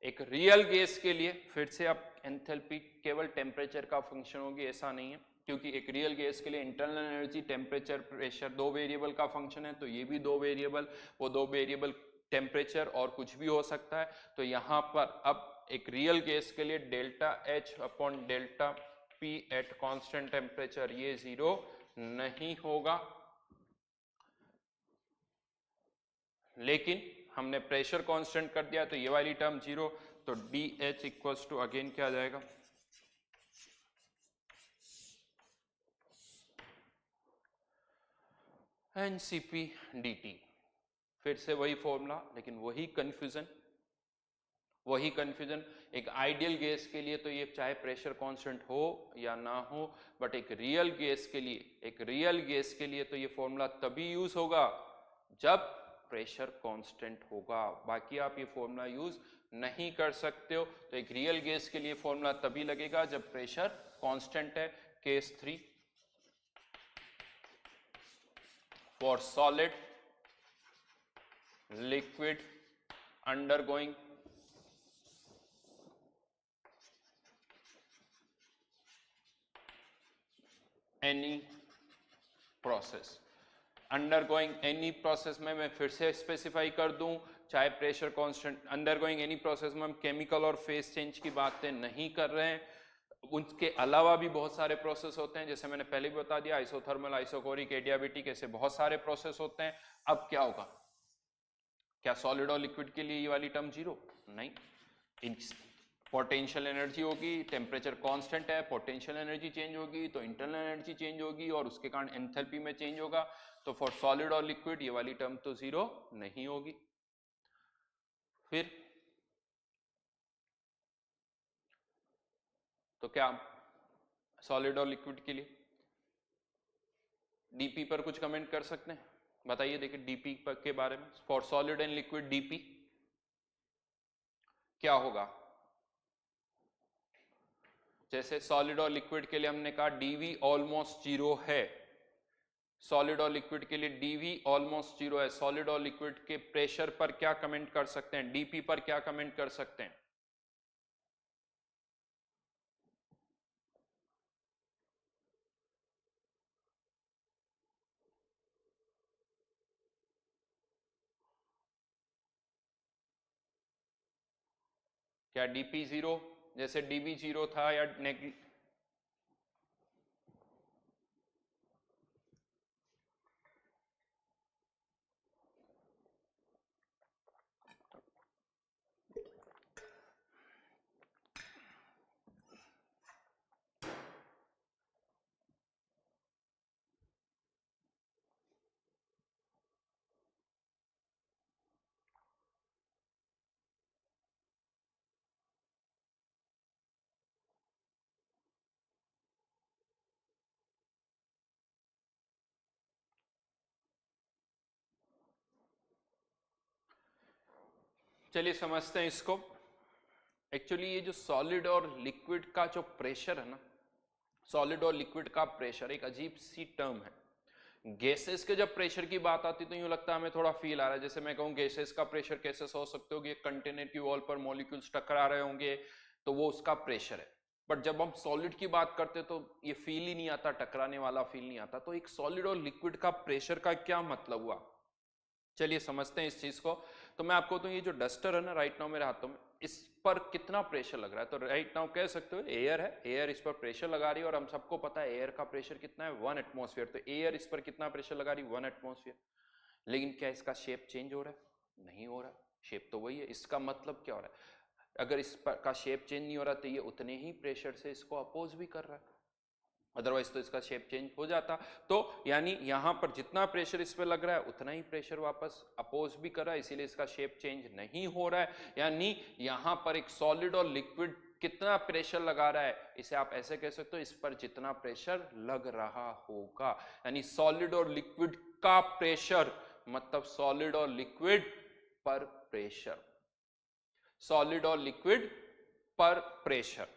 एक रियल गैस के लिए फिर से अब एंथैल्पी केवल टेम्परेचर का फंक्शन होगी ऐसा नहीं है, क्योंकि एक रियल गैस के लिए इंटरनल एनर्जी, टेम्परेचर, प्रेशर दो वेरिएबल का फंक्शन है, तो ये भी दो वेरिएबल, वो दो वेरिएबल टेम्परेचर और कुछ भी हो सकता है। तो यहां पर अब एक रियल गैस के लिए delta H upon delta P at constant temperature ये जीरो नहीं होगा, लेकिन हमने प्रेशर कांस्टेंट कर दिया तो ये वाली टर्म जीरो, तो D H equals to again क्या आ जाएगा, एनसीपी dt। फिर से वही फॉर्मूला, लेकिन वही कंफ्यूजन। एक आइडियल गैस के लिए तो ये चाहे प्रेशर कांस्टेंट हो या ना हो, बट एक रियल गैस के लिए तो ये फॉर्मूला तभी यूज होगा जब प्रेशर कांस्टेंट होगा, बाकी आप ये फॉर्मूला यूज नहीं कर सकते हो। तो एक रियल गैस के लिए फॉर्मूला तभी लगेगा जब प्रेशर कांस्टेंट है। Case 3, for solid liquid undergoing any process, undergoing any process में मैं फिर से स्पेसिफाई कर दूं, चाहे pressure constant, undergoing any process में हम केमिकल और फेज चेंज की बातें नहीं कर रहे हैं, उनके अलावा भी बहुत सारे प्रोसेस होते हैं, जैसे मैंने पहले भी बता दिया, आइसोथर्मल, आइसोकोरिक, एडियाबेटिक, ऐसे बहुत सारे प्रोसेस होते हैं। अब क्या होगा, क्या सॉलिड और लिक्विड के लिए ये वाली टर्म जीरो? नहीं, पोटेंशियल एनर्जी होगी, टेम्परेचर कांस्टेंट है, पोटेंशियल एनर्जी चेंज होगी तो इंटरनल एनर्जी चेंज होगी और उसके कारण एंथैल्पी में चेंज होगा। तो फॉर सॉलिड और लिक्विड ये वाली टर्म तो जीरो नहीं होगी। फिर तो क्या सॉलिड और लिक्विड के लिए डीपी पर कुछ कमेंट कर सकते हैं? बताइए, देखिए डीपी के बारे में, for solid and liquid DP क्या होगा? जैसे सॉलिड और लिक्विड के लिए हमने कहा डीवी ऑलमोस्ट जीरो है, सॉलिड और लिक्विड के लिए डीवी ऑलमोस्ट जीरो है। सॉलिड और लिक्विड के प्रेशर पर क्या कमेंट कर सकते हैं, डीपी पर क्या कमेंट कर सकते हैं? क्या डीपी जीरो, जैसे डीबी जीरो था या चलिए समझते हैं इसको। एक्चुअली ये जो सॉलिड और लिक्विड का जो प्रेशर है ना, सॉलिड और लिक्विड का प्रेशर एक अजीब सी टर्म है। गैसेस के जब प्रेशर की बात आती तो यूं लगता है हमें थोड़ा फील आ रहा है, जैसे मैं कहूं गैसेस का प्रेशर कैसे हो सकते हो, कंटेनर की वॉल पर मॉलिक्यूल्स टकरा रहे होंगे तो वो उसका प्रेशर है। बट जब हम सॉलिड की बात करते तो ये फील ही नहीं आता, टकराने वाला फील नहीं आता। तो एक सॉलिड और लिक्विड का प्रेशर का क्या मतलब हुआ, चलिए समझते हैं इस चीज को। तो मैं आपको तो ये जो डस्टर है ना राइट नाउ मेरे हाथों में, इस पर कितना प्रेशर लग रहा है, तो राइट नाउ कह सकते हो एयर है, एयर इस पर प्रेशर लगा रही है और हम सबको पता है एयर का प्रेशर कितना है, 1 एटमॉस्फेयर। तो एयर इस पर कितना प्रेशर लगा रही है, 1 एटमॉस्फेयर। लेकिन क्या इसका शेप चेंज हो रहा है? नहीं हो रहा, शेप तो वही है। इसका मतलब क्या हो रहा है, अगर इस पर का शेप चेंज नहीं हो रहा तो ये उतने ही प्रेशर से इसको अपोज भी कर रहा है। अदरवाइज तो इसका शेप चेंज हो जाता। तो यानी यहां पर जितना प्रेशर इस पे लग रहा है उतना ही प्रेशर वापस अपोज भी कर रहा है, इसीलिए इसका शेप चेंज नहीं हो रहा है। यानी यहां पर एक सॉलिड और लिक्विड कितना प्रेशर लगा रहा है, इसे आप ऐसे कह सकते हो, इस पर जितना प्रेशर लग रहा होगा। यानी सॉलिड और लिक्विड का प्रेशर मतलब सॉलिड और लिक्विड पर प्रेशर, सॉलिड और लिक्विड पर प्रेशर,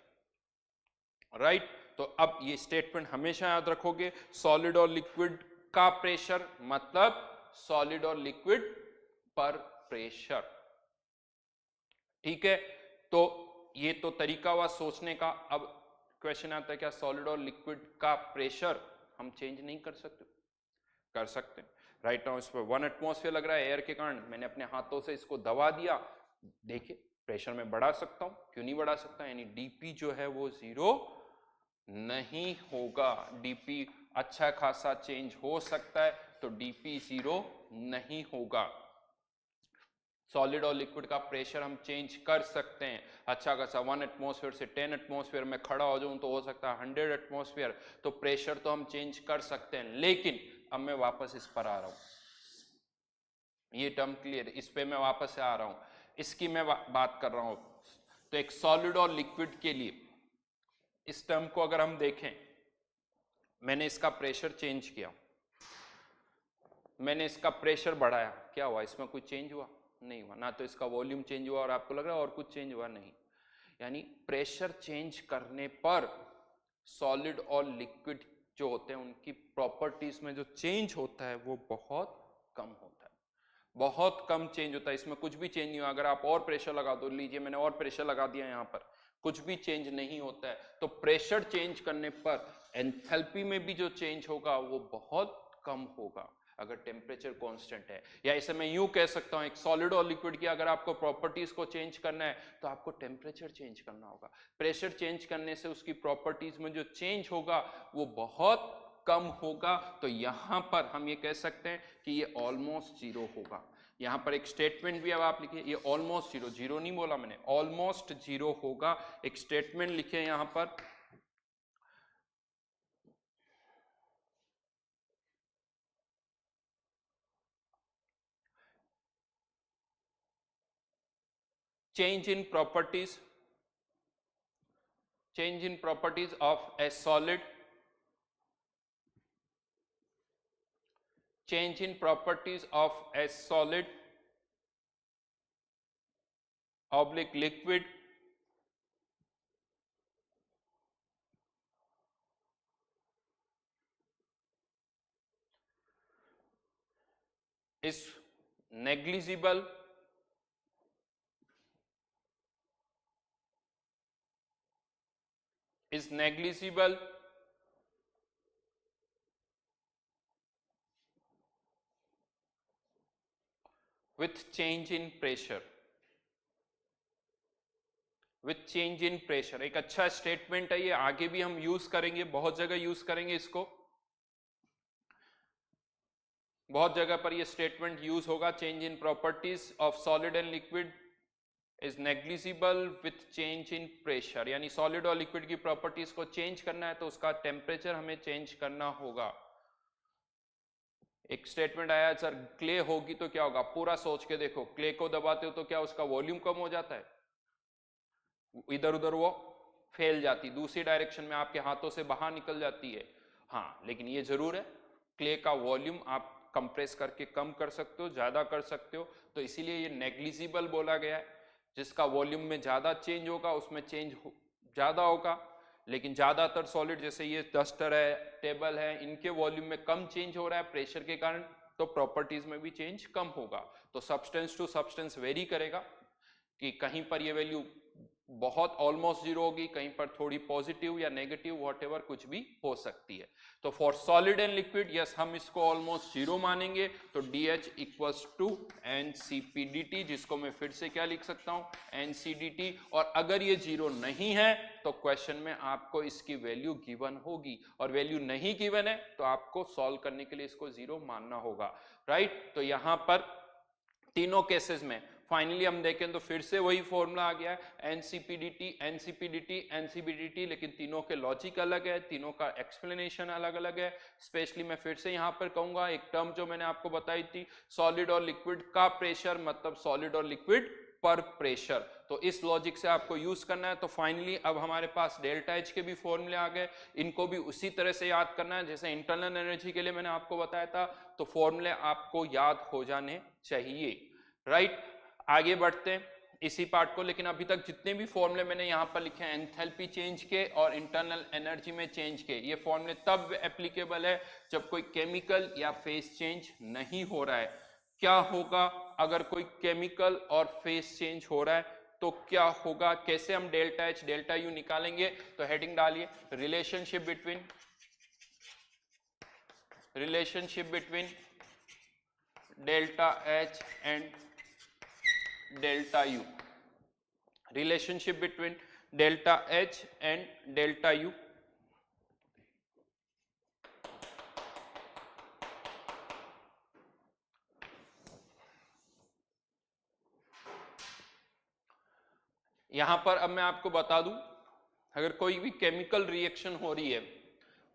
राइट। तो अब ये स्टेटमेंट हमेशा याद रखोगे, सॉलिड और लिक्विड का प्रेशर मतलब सॉलिड और लिक्विड पर प्रेशर, ठीक है। तो ये तो तरीका हुआ सोचने का। अब क्वेश्चन आता है क्या सॉलिड और लिक्विड का प्रेशर हम चेंज नहीं कर सकते? कर सकते हैं। राइट नाउ इस पर 1 एटमॉस्फेयर लग रहा है एयर के कारण, मैंने अपने हाथों से इसको दबा दिया, देखिए प्रेशर में बढ़ा सकता हूं, क्यों नहीं बढ़ा सकता? यानी डीपी जो है वो 0 नहीं होगा। डीपी अच्छा खासा चेंज हो सकता है, तो डीपी 0 नहीं होगा। सॉलिड और लिक्विड का प्रेशर हम चेंज कर सकते हैं अच्छा खासा। 1 एटमॉस्फेयर से 10 एटमॉस्फेयर में खड़ा हो जाऊं तो हो सकता है 100 एटमॉस्फेयर, तो प्रेशर तो हम चेंज कर सकते हैं। लेकिन अब मैं वापस इस पर आ रहा हूं, ये टर्म क्लियर, इस पे मैं वापस से आ रहा हूं, इसकी मैं बात कर रहा हूं। तो एक सॉलिड और लिक्विड के लिए इस टर्म को अगर हम देखें, मैंने इसका प्रेशर चेंज किया, मैंने इसका प्रेशर बढ़ाया, क्या हुआ? इसमें कोई चेंज हुआ? नहीं हुआ। ना तो इसका वॉल्यूम चेंज हुआ और आपको लग रहा है और कुछ चेंज हुआ, नहीं। यानी प्रेशर चेंज करने पर सॉलिड और लिक्विड जो होते हैं उनकी प्रॉपर्टीज में जो चेंज होता है वो बहुत कम होता है, बहुत कम चेंज होता है। इसमें कुछ भी चेंज नहीं हुआ। अगर आप और प्रेशर लगा दो, लीजिए मैंने और प्रेशर लगा दिया, यहां पर कुछ भी चेंज नहीं होता है। तो प्रेशर चेंज करने पर एंथैल्पी में भी जो चेंज होगा वो बहुत कम होगा अगर टेम्परेचर कांस्टेंट है। या इसे मैं यूं कह सकता हूं, एक सॉलिड और लिक्विड की अगर आपको प्रॉपर्टीज को चेंज करना है तो आपको टेम्परेचर चेंज करना होगा। प्रेशर चेंज करने से उसकी प्रॉपर्टीज में जो चेंज होगा वो बहुत कम होगा। तो यहां पर हम ये कह सकते हैं कि ये ऑलमोस्ट 0 होगा। यहां पर एक स्टेटमेंट भी अब आप लिखिए, ये ऑलमोस्ट 0, 0 नहीं बोला मैंने, ऑलमोस्ट 0 होगा। एक स्टेटमेंट लिखिए यहां पर, change in properties of a solid, change in properties of a solid oblique liquid is negligible with change in pressure, with change in pressure। एक अच्छा स्टेटमेंट है ये, आगे भी हम यूज करेंगे, बहुत जगह यूज करेंगे इसको, बहुत जगह पर ये स्टेटमेंट यूज होगा। Change in properties of solid and liquid is negligible with change in pressure. यानी सॉलिड और लिक्विड की प्रॉपर्टीज को चेंज करना है तो उसका टेम्परेचर हमें चेंज करना होगा। एक स्टेटमेंट आया सर क्ले होगी तो क्या होगा, पूरा सोच के देखो, क्ले को दबाते हो तो क्या उसका वॉल्यूम कम हो जाता है, इधर उधर वो फैल जाती, दूसरी डायरेक्शन में आपके हाथों से बाहर निकल जाती है। हाँ, लेकिन ये जरूर है क्ले का वॉल्यूम आप कंप्रेस करके कम कर सकते हो, ज्यादा कर सकते हो, तो इसीलिए ये नेग्लिजिबल बोला गया है। जिसका वॉल्यूम में ज्यादा चेंज होगा उसमें चेंज ज्यादा होगा, लेकिन ज्यादातर सॉलिड जैसे ये डस्टर है, टेबल है, इनके वॉल्यूम में कम चेंज हो रहा है प्रेशर के कारण, तो प्रॉपर्टीज में भी चेंज कम होगा। तो सब्सटेंस टू सब्सटेंस वेरी करेगा कि कहीं पर ये वैल्यू बहुत ऑलमोस्ट 0 होगी, कहीं पर थोड़ी पॉजिटिव या नेगेटिव व्हाटएवर कुछ भी हो सकती है। तो for solid and liquid yes हम इसको ऑलमोस्ट 0 मानेंगे, तो DH इक्वल्स टू NCPDT, जिसको मैं फिर से क्या लिख सकता हूं NCDT। और अगर ये 0 नहीं है तो क्वेश्चन में आपको इसकी वैल्यू गिवन होगी, और वैल्यू नहीं गिवन है तो आपको सॉल्व करने के लिए इसको 0 मानना होगा, राइट। तो यहां पर तीनों केसेस में फाइनली हम देखें तो फिर से वही फॉर्मूला आ गया है एनसीपीडीटी एनसीपीडीटी एनसीपीडीटी, लेकिन तीनों के लॉजिक अलग है, तीनों का एक्सप्लेनेशन अलग अलग है। स्पेशली मैं फिर से यहाँ पर कहूंगा एक टर्म जो मैंने आपको बताई थी, सॉलिड और लिक्विड का प्रेशर मतलब सॉलिड और लिक्विड पर प्रेशर, तो इस लॉजिक से आपको यूज करना है। तो फाइनली अब हमारे पास डेल्टा एच के भी फॉर्मूले आ गए, इनको भी उसी तरह से याद करना है जैसे इंटरनल एनर्जी के लिए मैंने आपको बताया था, तो फॉर्मूले आपको याद हो जाने चाहिए, राइट। आगे बढ़ते हैं इसी पार्ट को, लेकिन अभी तक जितने भी फॉर्मूले मैंने यहाँ पर लिखे हैं एंथैल्पी चेंज के और इंटरनल एनर्जी में चेंज के, ये फॉर्मूले तब एप्लीकेबल है जब कोई केमिकल या फेस चेंज नहीं हो रहा है। क्या होगा अगर कोई केमिकल और फेस चेंज हो रहा है तो क्या होगा, कैसे हम डेल्टा एच डेल्टा यू निकालेंगे, तो हेडिंग डालिए relationship between delta H and delta U, relationship between delta H and delta U. यहां पर अब मैं आपको बता दूं, अगर कोई भी केमिकल रिएक्शन हो रही है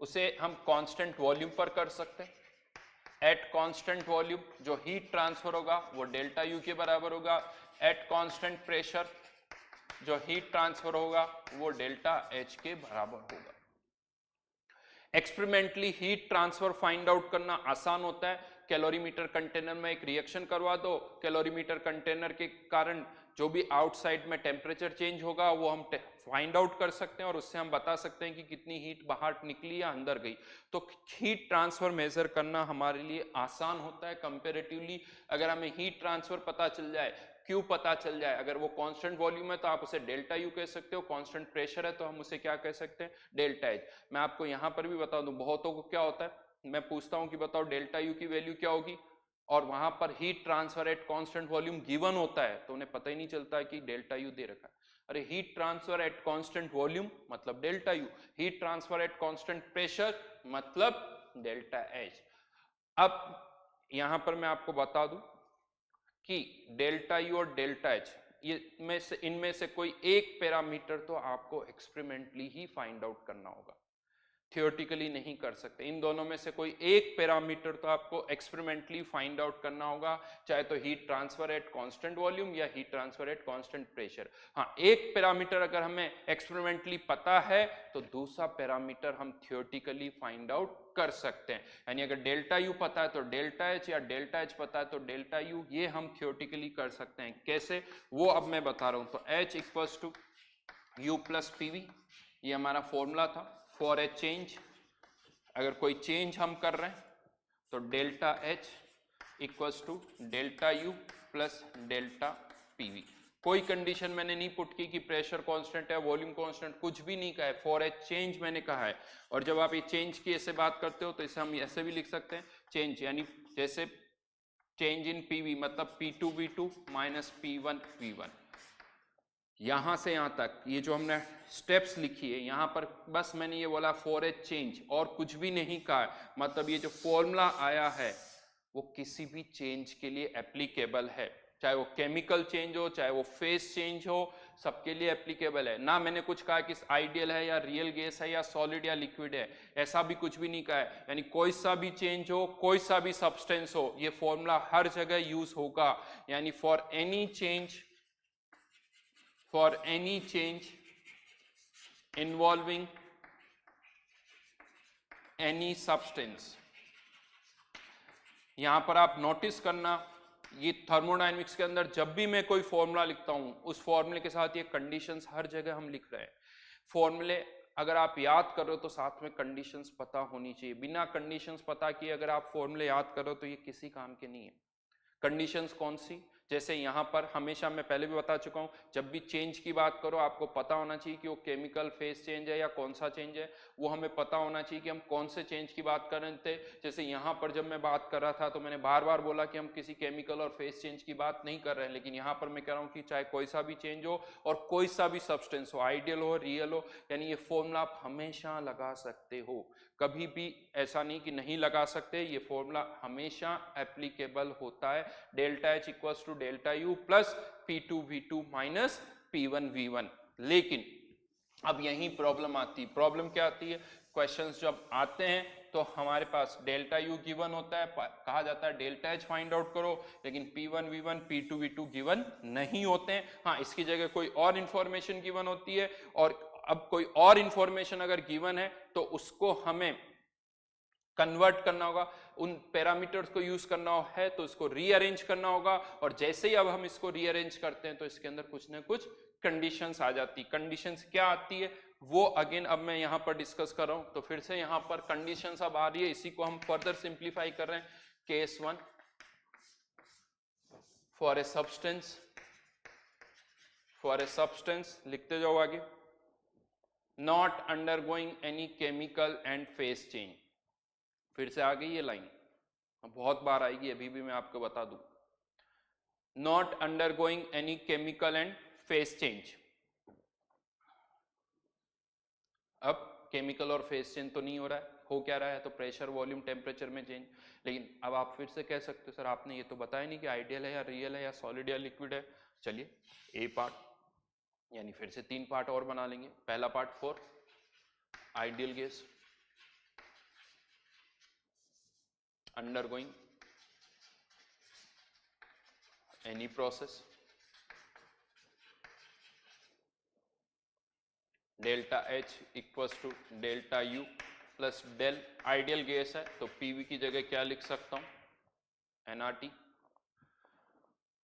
उसे हम कांस्टेंट वॉल्यूम पर कर सकते हैं। एट कांस्टेंट वॉल्यूम जो हीट ट्रांसफर होगा वो डेल्टा यू के बराबर होगा, एट कांस्टेंट प्रेशर जो हीट ट्रांसफर होगा वो डेल्टा एच के बराबर होगा। Experimentally heat transfer find out करना आसान होता है, कैलोरीमीटर कंटेनर में एक रिएक्शन करवा दो, कैलोरीमीटर कंटेनर के कारण जो भी आउटसाइड में टेम्परेचर चेंज होगा वो हम फाइंड आउट कर सकते हैं और उससे हम बता सकते हैं कि कितनी हीट बाहर निकली या अंदर गई। तो हीट ट्रांसफर मेजर करना हमारे लिए आसान होता है कंपैरेटिवली। अगर हमें हीट ट्रांसफर पता चल जाए, क्यू पता चल जाए, अगर वो कांस्टेंट वॉल्यूम है तो आप उसे डेल्टा यू कह सकते हो, कांस्टेंट प्रेशर है तो हम उसे क्या कह सकते हैं, डेल्टा एच। मैं आपको यहां पर भी बता दूं, बहुतों को क्या होता है, मैं पूछता हूं कि बताओ डेल्टा यू की वैल्यू क्या होगी, और वहां पर heat transfer at constant volume given होता है तो उन्हें पता ही नहीं चलता है कि डेल्टा यू दे रखा है। अरे heat transfer at constant volume मतलब delta U, heat transfer at constant pressure मतलब डेल्टा एच। अब यहां पर मैं आपको बता दूं कि डेल्टा यू और डेल्टा एच इनमें से कोई एक पैरामीटर तो आपको एक्सपेरिमेंटली ही फाइंड आउट करना होगा, थियोरेटिकली नहीं कर सकते। इन दोनों में से कोई एक पैरामीटर तो आपको एक्सपेरिमेंटली फाइंड आउट करना होगा, चाहे तो heat transfer at constant volume या heat transfer at constant pressure. हाँ, एक पैरामीटर अगर हमें एक्सपेरिमेंटली पता है तो दूसरा पैरामीटर हम थियोरेटिकली फाइंड आउट कर सकते हैं। यानी अगर डेल्टा यू पता है तो डेल्टा एच, या डेल्टा एच पता है तो डेल्टा यू, ये हम थियोरेटिकली कर सकते हैं। कैसे, वो अब मैं बता रहा हूं। तो H equals to U plus PV, ये हमारा फॉर्मूला था फॉर ए चेंज। अगर कोई चेंज हम कर रहे हैं तो delta H equals to delta U plus delta PV. कोई कंडीशन मैंने नहीं पुट की कि प्रेशर कांस्टेंट है, वॉल्यूम कांस्टेंट, कुछ भी नहीं कहा है, फॉर ए चेंज मैंने कहा है। और जब आप ये चेंज की ऐसे बात करते हो तो इसे हम ऐसे भी लिख सकते हैं, चेंज यानी जैसे चेंज इन पीवी मतलब P2 V2 minus P1 V1। यहां से यहां तक ये जो हमने स्टेप्स लिखी है, यहां पर बस मैंने ये बोला फॉर ए चेंज और कुछ भी नहीं कहा। मतलब ये जो फॉर्मूला आया है वो किसी भी चेंज के लिए एप्लीकेबल है, चाहे वो केमिकल चेंज हो, चाहे वो फेस चेंज हो, सबके लिए एप्लीकेबल है। ना मैंने कुछ कहा कि आइडियल है या रियल गैस है या सॉलिड या लिक्विड है, ऐसा भी कुछ भी नहीं कहा है। यानी कोई सा भी चेंज हो, कोई सा भी सब्सटेंस हो, ये फॉर्मूला हर जगह यूज होगा। यानी for any change involving any substance। यहां पर आप नोटिस करना, ये थर्मोडायनेमिक्स के अंदर जब भी मैं कोई फॉर्मूला लिखता हूं उस फॉर्मूले के साथ ये कंडीशंस हर जगह हम लिख रहे हैं। फॉर्मूले अगर आप याद कर रहे हो तो साथ में कंडीशंस पता होनी चाहिए। बिना कंडीशंस पता किए अगर आप फॉर्मूले याद कर रहे हो तो ये किसी काम के नहीं है। कंडीशंस कौन सी, जैसे यहां पर हमेशा मैं पहले भी बता चुका हूं, जब भी चेंज की बात करो आपको पता होना चाहिए कि वो केमिकल फेस चेंज है या कौन सा चेंज है। वो हमें पता होना चाहिए कि हम कौन से चेंज की बात कर रहे थे। जैसे यहां पर जब मैं बात कर रहा था तो मैंने बार बार बोला कि हम किसी केमिकल और फेस चेंज की बात नहीं कर रहे हैं, लेकिन यहां पर मैं कह रहा हूं कि चाहे कोई सा भी चेंज हो और कोई सा भी सब्सटेंस हो, आइडियल हो रियल हो, यानी ये फॉर्मूला आप हमेशा लगा सकते हो, कभी भी ऐसा नहीं कि नहीं लगा सकते। ये फॉर्मूला हमेशा एप्लीकेबल होता है। Delta H equals to delta U plus P2V2 minus P1V1। लेकिन अब यही प्रॉब्लम आती है। प्रॉब्लम क्या आती है? क्वेश्चंस जब आते हैं तो हमारे पास डेल्टा यू गिवन होता है, कहा जाता है डेल्टा एच फाइंड आउट करो, लेकिन P1V1 P2V2 गिवन नहीं होते हैं। हाँ, इसकी जगह कोई और इंफॉर्मेशन गिवन होती है, और अब कोई और इंफॉर्मेशन अगर गिवन है तो उसको हमें कन्वर्ट करना होगा, उन पैरामीटर्स को यूज करना है तो इसको रीअरेंज करना होगा। और जैसे ही अब हम इसको रीअरेंज करते हैं तो इसके अंदर कुछ ना कुछ कंडीशंस आ जाती। कंडीशंस क्या आती है वो अगेन अब मैं यहां पर डिस्कस कर रहा हूं। तो फिर से यहां पर कंडीशंस अब आ रही है, इसी को हम फर्दर सिंप्लीफाई कर रहे हैं। केस 1 फॉर ए सब्सटेंस लिखते जाओ आगे, not undergoing any chemical and phase change. फिर से आ गई ये लाइन, बहुत बार आएगी, अभी भी मैं आपको बता दूं। Not undergoing any chemical and phase change. अब केमिकल और फेज चेंज तो नहीं हो रहा है, हो क्या रहा है? तो प्रेशर, वॉल्यूम, टेम्परेचर में चेंज। लेकिन अब आप फिर से कह सकते हो सर आपने ये तो बताया नहीं कि आइडियल है या रियल है या सॉलिड या लिक्विड है। चलिए ए पार्ट, यानी फिर से 3 पार्ट और बना लेंगे। पहला part for ideal gas, undergoing any process, delta H equals to delta U plus del. Ideal gas है तो PV की जगह क्या लिख सकता हूं? nRT।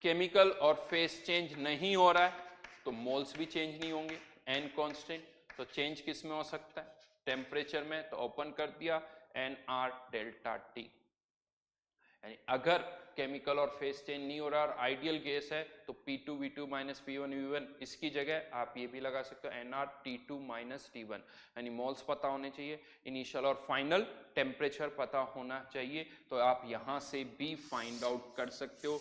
केमिकल और फेस चेंज नहीं हो रहा है तो मोल्स भी चेंज नहीं होंगे, N कांस्टेंट। तो चेंज किस में हो सकता है? टेम्परेचर में। तो ओपन कर दिया NR डेल्टा T। यानी अगर केमिकल और फेस चेंज नहीं हो रहा और आइडियल गैस है तो P2V2 माइनस P1V1, इसकी जगह आप ये भी लगा सकते हो NRT2 माइनस T1। यानी मोल्स पता होने चाहिए, इनिशियल और फाइनल टेम्परेचर पता होना चाहिए। तो आप यहां से भी फाइंड आउट कर सकते हो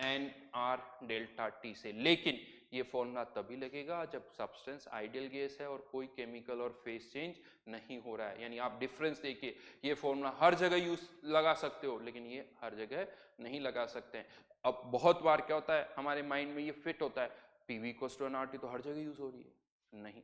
NR डेल्टा T से। लेकिन ये फॉर्मूला तभी लगेगा जब सब्सटेंस आइडियल गैस है और कोई केमिकल और फेस चेंज नहीं हो रहा है। यानी आप डिफरेंस देखिए, ये फॉर्मूला हर जगह यूज लगा सकते हो लेकिन ये हर जगह नहीं लगा सकते हैं। अब बहुत बार क्या होता है हमारे माइंड में ये फिट होता है PV इक्वल्स टू nRT तो हर जगह यूज हो रही है, नहीं।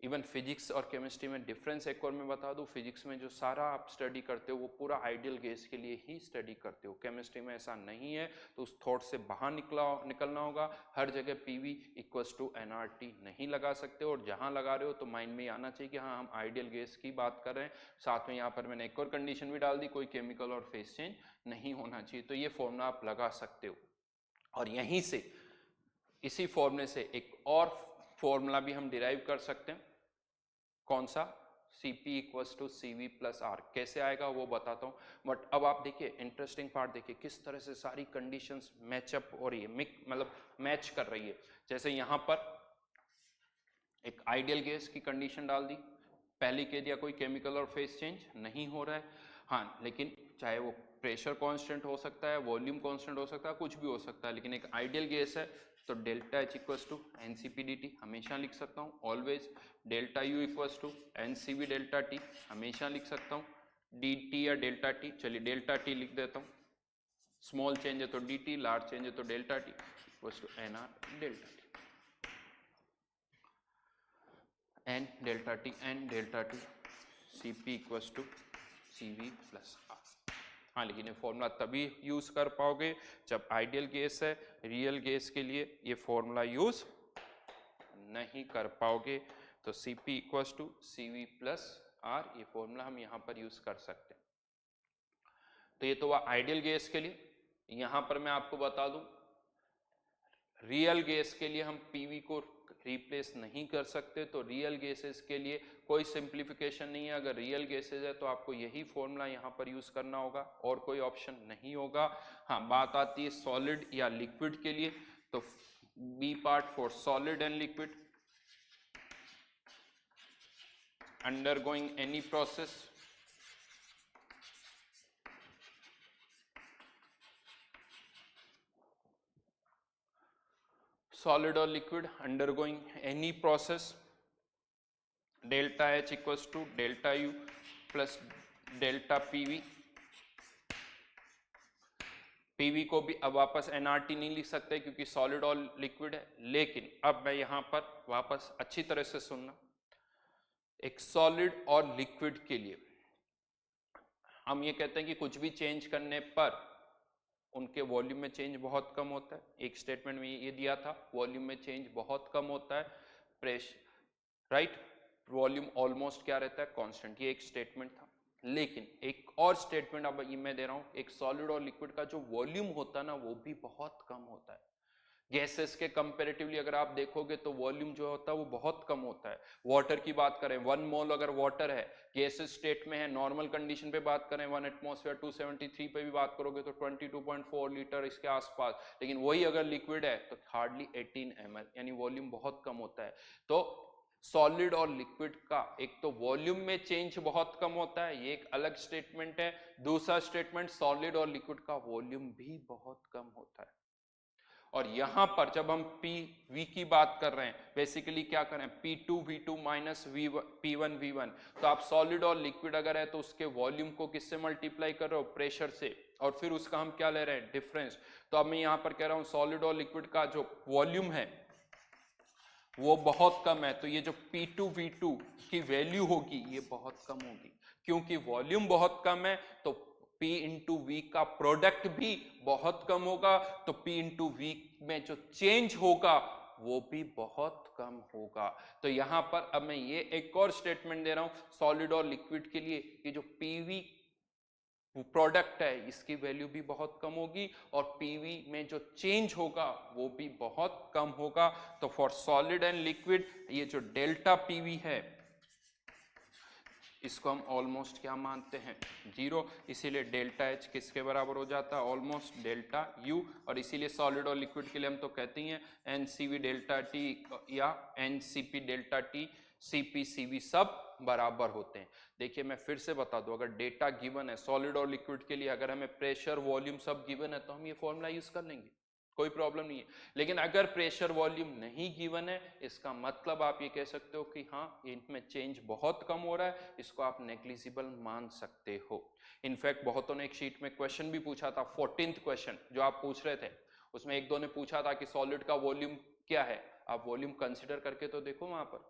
इवन फिजिक्स और केमिस्ट्री में डिफरेंस एक और मैं बता दूं, फिजिक्स में जो सारा आप स्टडी करते हो वो पूरा आइडियल गैस के लिए ही स्टडी करते हो। केमिस्ट्री में ऐसा नहीं है, तो उस थॉट से बाहर निकलना होगा। हर जगह PV इक्वल्स टू nRT नहीं लगा सकते हो, और जहां लगा रहे हो तो माइंड में आना चाहिए कि हाँ हम आइडियल गैस की बात कर रहे हैं। साथ में यहाँ पर मैंने एक और कंडीशन भी डाल दी, कोई केमिकल और फेस चेंज नहीं होना चाहिए। तो ये फॉर्मूला आप लगा सकते हो। और यहीं से इसी फॉर्मूले से एक और फॉर्मूला भी हम डिराइव कर सकते हैं। कौन सा? Cp equals to CV plus R। कैसे आएगा वो बताता हूं। बट अब आप देखिए इंटरेस्टिंग पार्ट देखिए, किस तरह से सारी कंडीशंस मैचअप हो रही है, मतलब मैच कर रही है। जैसे यहां पर एक आइडियल गैस की कंडीशन डाल दी, पहले कह दिया कोई केमिकल और फेस चेंज नहीं हो रहा है। हाँ, लेकिन चाहे वो प्रेशर कांस्टेंट हो सकता है, वॉल्यूम कांस्टेंट हो सकता है, कुछ भी हो सकता है, लेकिन एक आइडियल गैस है तो delta H equals to NCP/dt हमेशा लिख सकता हूँ always. Delta U equals to NCV delta T हमेशा लिख सकता हूँ। DT या डेल्टा T, चलिए डेल्टा T लिख देता हूँ। स्मॉल चेंज है तो DT, लार्ज चेंज है तो delta T equals to NR delta T। N delta T Cp equals to CV plus R। हाँ, लेकिन ये फॉर्मूला तभी यूज कर पाओगे जब आइडियल गैस है। रियल गैस के लिए ये फॉर्मूला यूज नहीं कर पाओगे। तो Cp equals to CV plus R, ये फॉर्मूला हम यहां पर यूज कर सकते हैं। तो ये तो हुआ आइडियल गैस के लिए। यहां पर मैं आपको बता दूं, रियल गैस के लिए हम PV को रिप्लेस नहीं कर सकते। तो रियल गैसेस के लिए कोई सिंप्लीफिकेशन नहीं है। अगर रियल गैसेस है तो आपको यही फॉर्मूला यहाँ पर यूज करना होगा और कोई ऑप्शन नहीं होगा। हाँ, बात आती है सॉलिड या लिक्विड के लिए, तो B part for solid and liquid, undergoing any process, solid और liquid undergoing any process, delta H equals to delta U plus delta PV। PV को भी अब वापस एनआरटी नहीं लिख सकते क्योंकि सॉलिड और लिक्विड है, लेकिन अब मैं यहां पर वापस अच्छी तरह से सुनना, एक सॉलिड और लिक्विड के लिए हम ये कहते हैं कि कुछ भी चेंज करने पर उनके वॉल्यूम में चेंज बहुत कम होता है। एक स्टेटमेंट में ये दिया था, वॉल्यूम में चेंज बहुत कम होता है, प्रेशर राइट, वॉल्यूम ऑलमोस्ट क्या रहता है, कांस्टेंट। ये एक स्टेटमेंट था। लेकिन एक और स्टेटमेंट अब ये मैं दे रहा हूं, एक सॉलिड और लिक्विड का जो वॉल्यूम होता है ना वो भी बहुत कम होता है। गैसेस के कंपैरेटिवली अगर आप देखोगे तो वॉल्यूम जो होता है वो बहुत कम होता है। वाटर की बात करें, 1 मोल अगर वाटर है, गैसेस स्टेट में है, नॉर्मल कंडीशन पे बात करें 1 एटमॉस्फेयर 273 पे भी बात करोगे तो 22.4 लीटर इसके आसपास, लेकिन वही अगर लिक्विड है तो हार्डली 18 ml, यानी वॉल्यूम बहुत कम होता है। तो सॉलिड और लिक्विड का एक तो वॉल्यूम में चेंज बहुत कम होता है, ये एक अलग स्टेटमेंट है। दूसरा स्टेटमेंट, सॉलिड और लिक्विड का वॉल्यूम भी बहुत कम होता है। और यहां पर जब हम पी की बात कर रहे हैं, बेसिकली क्या करें, P2V2 माइनस P1V1, तो आप सॉलिड और लिक्विड अगर है तो उसके वॉल्यूम को किससे मल्टीप्लाई कर रहे हो, प्रेशर से, और फिर उसका हम क्या ले रहे हैं, डिफरेंस। तो अब मैं यहां पर कह रहा हूं सॉलिड और लिक्विड का जो वॉल्यूम है वो बहुत कम है, तो ये जो P2V2 की वैल्यू होगी ये बहुत कम होगी। क्योंकि वॉल्यूम बहुत कम है तो P इंटू वी का प्रोडक्ट भी बहुत कम होगा, तो P इंटू वी में जो चेंज होगा वो भी बहुत कम होगा। तो यहां पर अब मैं ये एक और स्टेटमेंट दे रहा हूं सॉलिड और लिक्विड के लिए, कि जो पीवी प्रोडक्ट है इसकी वैल्यू भी बहुत कम होगी और पीवी में जो चेंज होगा वो भी बहुत कम होगा। तो फॉर सॉलिड एंड लिक्विड ये जो डेल्टा पीवी है इसको हम ऑलमोस्ट क्या मानते हैं, 0, इसीलिए डेल्टा एच किसके बराबर हो जाता है, ऑलमोस्ट डेल्टा यू। और इसीलिए सॉलिड और लिक्विड के लिए हम तो कहते ही हैं एनसीवी डेल्टा टी या NCP delta T, CP CV सब बराबर होते हैं। देखिए मैं फिर से बता दूं, अगर डेटा गिवन है सॉलिड और लिक्विड के लिए, अगर हमें प्रेशर वॉल्यूम सब गिवन है तो हम ये फॉर्मूला यूज कर लेंगे, कोई प्रॉब्लम नहीं है। लेकिन अगर प्रेशर वॉल्यूम नहीं गिवन है, इसका मतलब आप ये कह सकते हो कि हाँ इनमें चेंज बहुत कम हो रहा है, इसको आप नेग्लिजिबल मान सकते हो। इनफैक्ट बहुतों ने एक शीट में क्वेश्चन भी पूछा था, 14th क्वेश्चन जो आप पूछ रहे थे, उसमें एक दो ने पूछा था कि सॉलिड का वॉल्यूम क्या है। आप वॉल्यूम कंसिडर करके तो देखो, वहां पर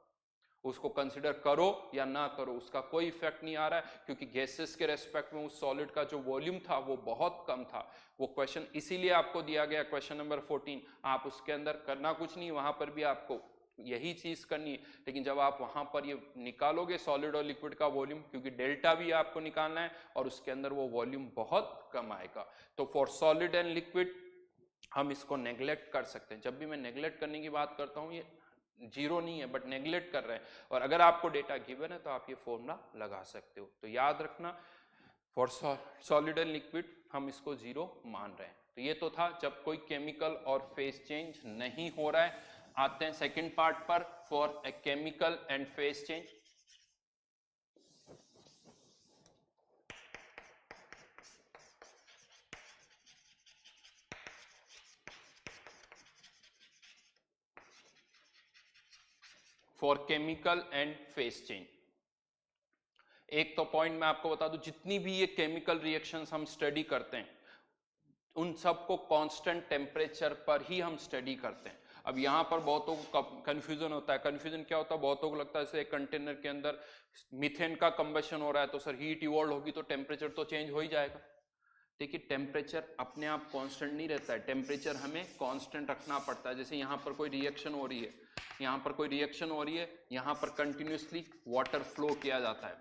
उसको कंसिडर करो या ना करो उसका कोई इफेक्ट नहीं आ रहा है, क्योंकि गैसेस के रेस्पेक्ट में उस सॉलिड का जो वॉल्यूम था वो बहुत कम था। वो क्वेश्चन इसीलिए आपको दिया गया, क्वेश्चन नंबर 14, आप उसके अंदर करना कुछ नहीं, वहां पर भी आपको यही चीज करनी है। लेकिन जब आप वहां पर ये निकालोगे सॉलिड और लिक्विड का वॉल्यूम, क्योंकि डेल्टा भी आपको निकालना है और उसके अंदर वो वॉल्यूम बहुत कम आएगा। तो फॉर सॉलिड एंड लिक्विड हम इसको नेग्लेक्ट कर सकते हैं। जब भी मैं नेग्लेक्ट करने की बात करता हूं, ये 0 नहीं है बट नेग्लेक्ट कर रहे हैं, और अगर आपको डेटा गिवन है तो आप ये फॉर्मूला लगा सकते हो। तो याद रखना फॉर सॉलिड एंड लिक्विड हम इसको 0 मान रहे हैं। तो ये तो था जब कोई केमिकल और फेज चेंज नहीं हो रहा है। आते हैं सेकंड पार्ट पर, for a chemical and phase change. For chemical and phase change, एक तो पॉइंट मैं आपको बता दूं, जितनी भी ये केमिकल रिएक्शंस हम स्टडी करते हैं उन सबको कांस्टेंट टेम्परेचर पर ही हम स्टडी करते हैं। अब यहाँ पर बहुतों को कंफ्यूजन होता है। कंफ्यूजन क्या होता है, बहुतों को लगता है जैसे एक कंटेनर के अंदर मीथेन का कंबशन हो रहा है तो सर हीट इवॉल्व होगी तो टेम्परेचर तो चेंज हो ही जाएगा। देखिए टेम्परेचर अपने आप कांस्टेंट नहीं रहता है, टेम्परेचर हमें कांस्टेंट रखना पड़ता है। जैसे यहाँ पर कोई रिएक्शन हो रही है, यहाँ पर कोई रिएक्शन हो रही है, यहाँ पर कंटिन्यूसली वाटर फ्लो किया जाता है,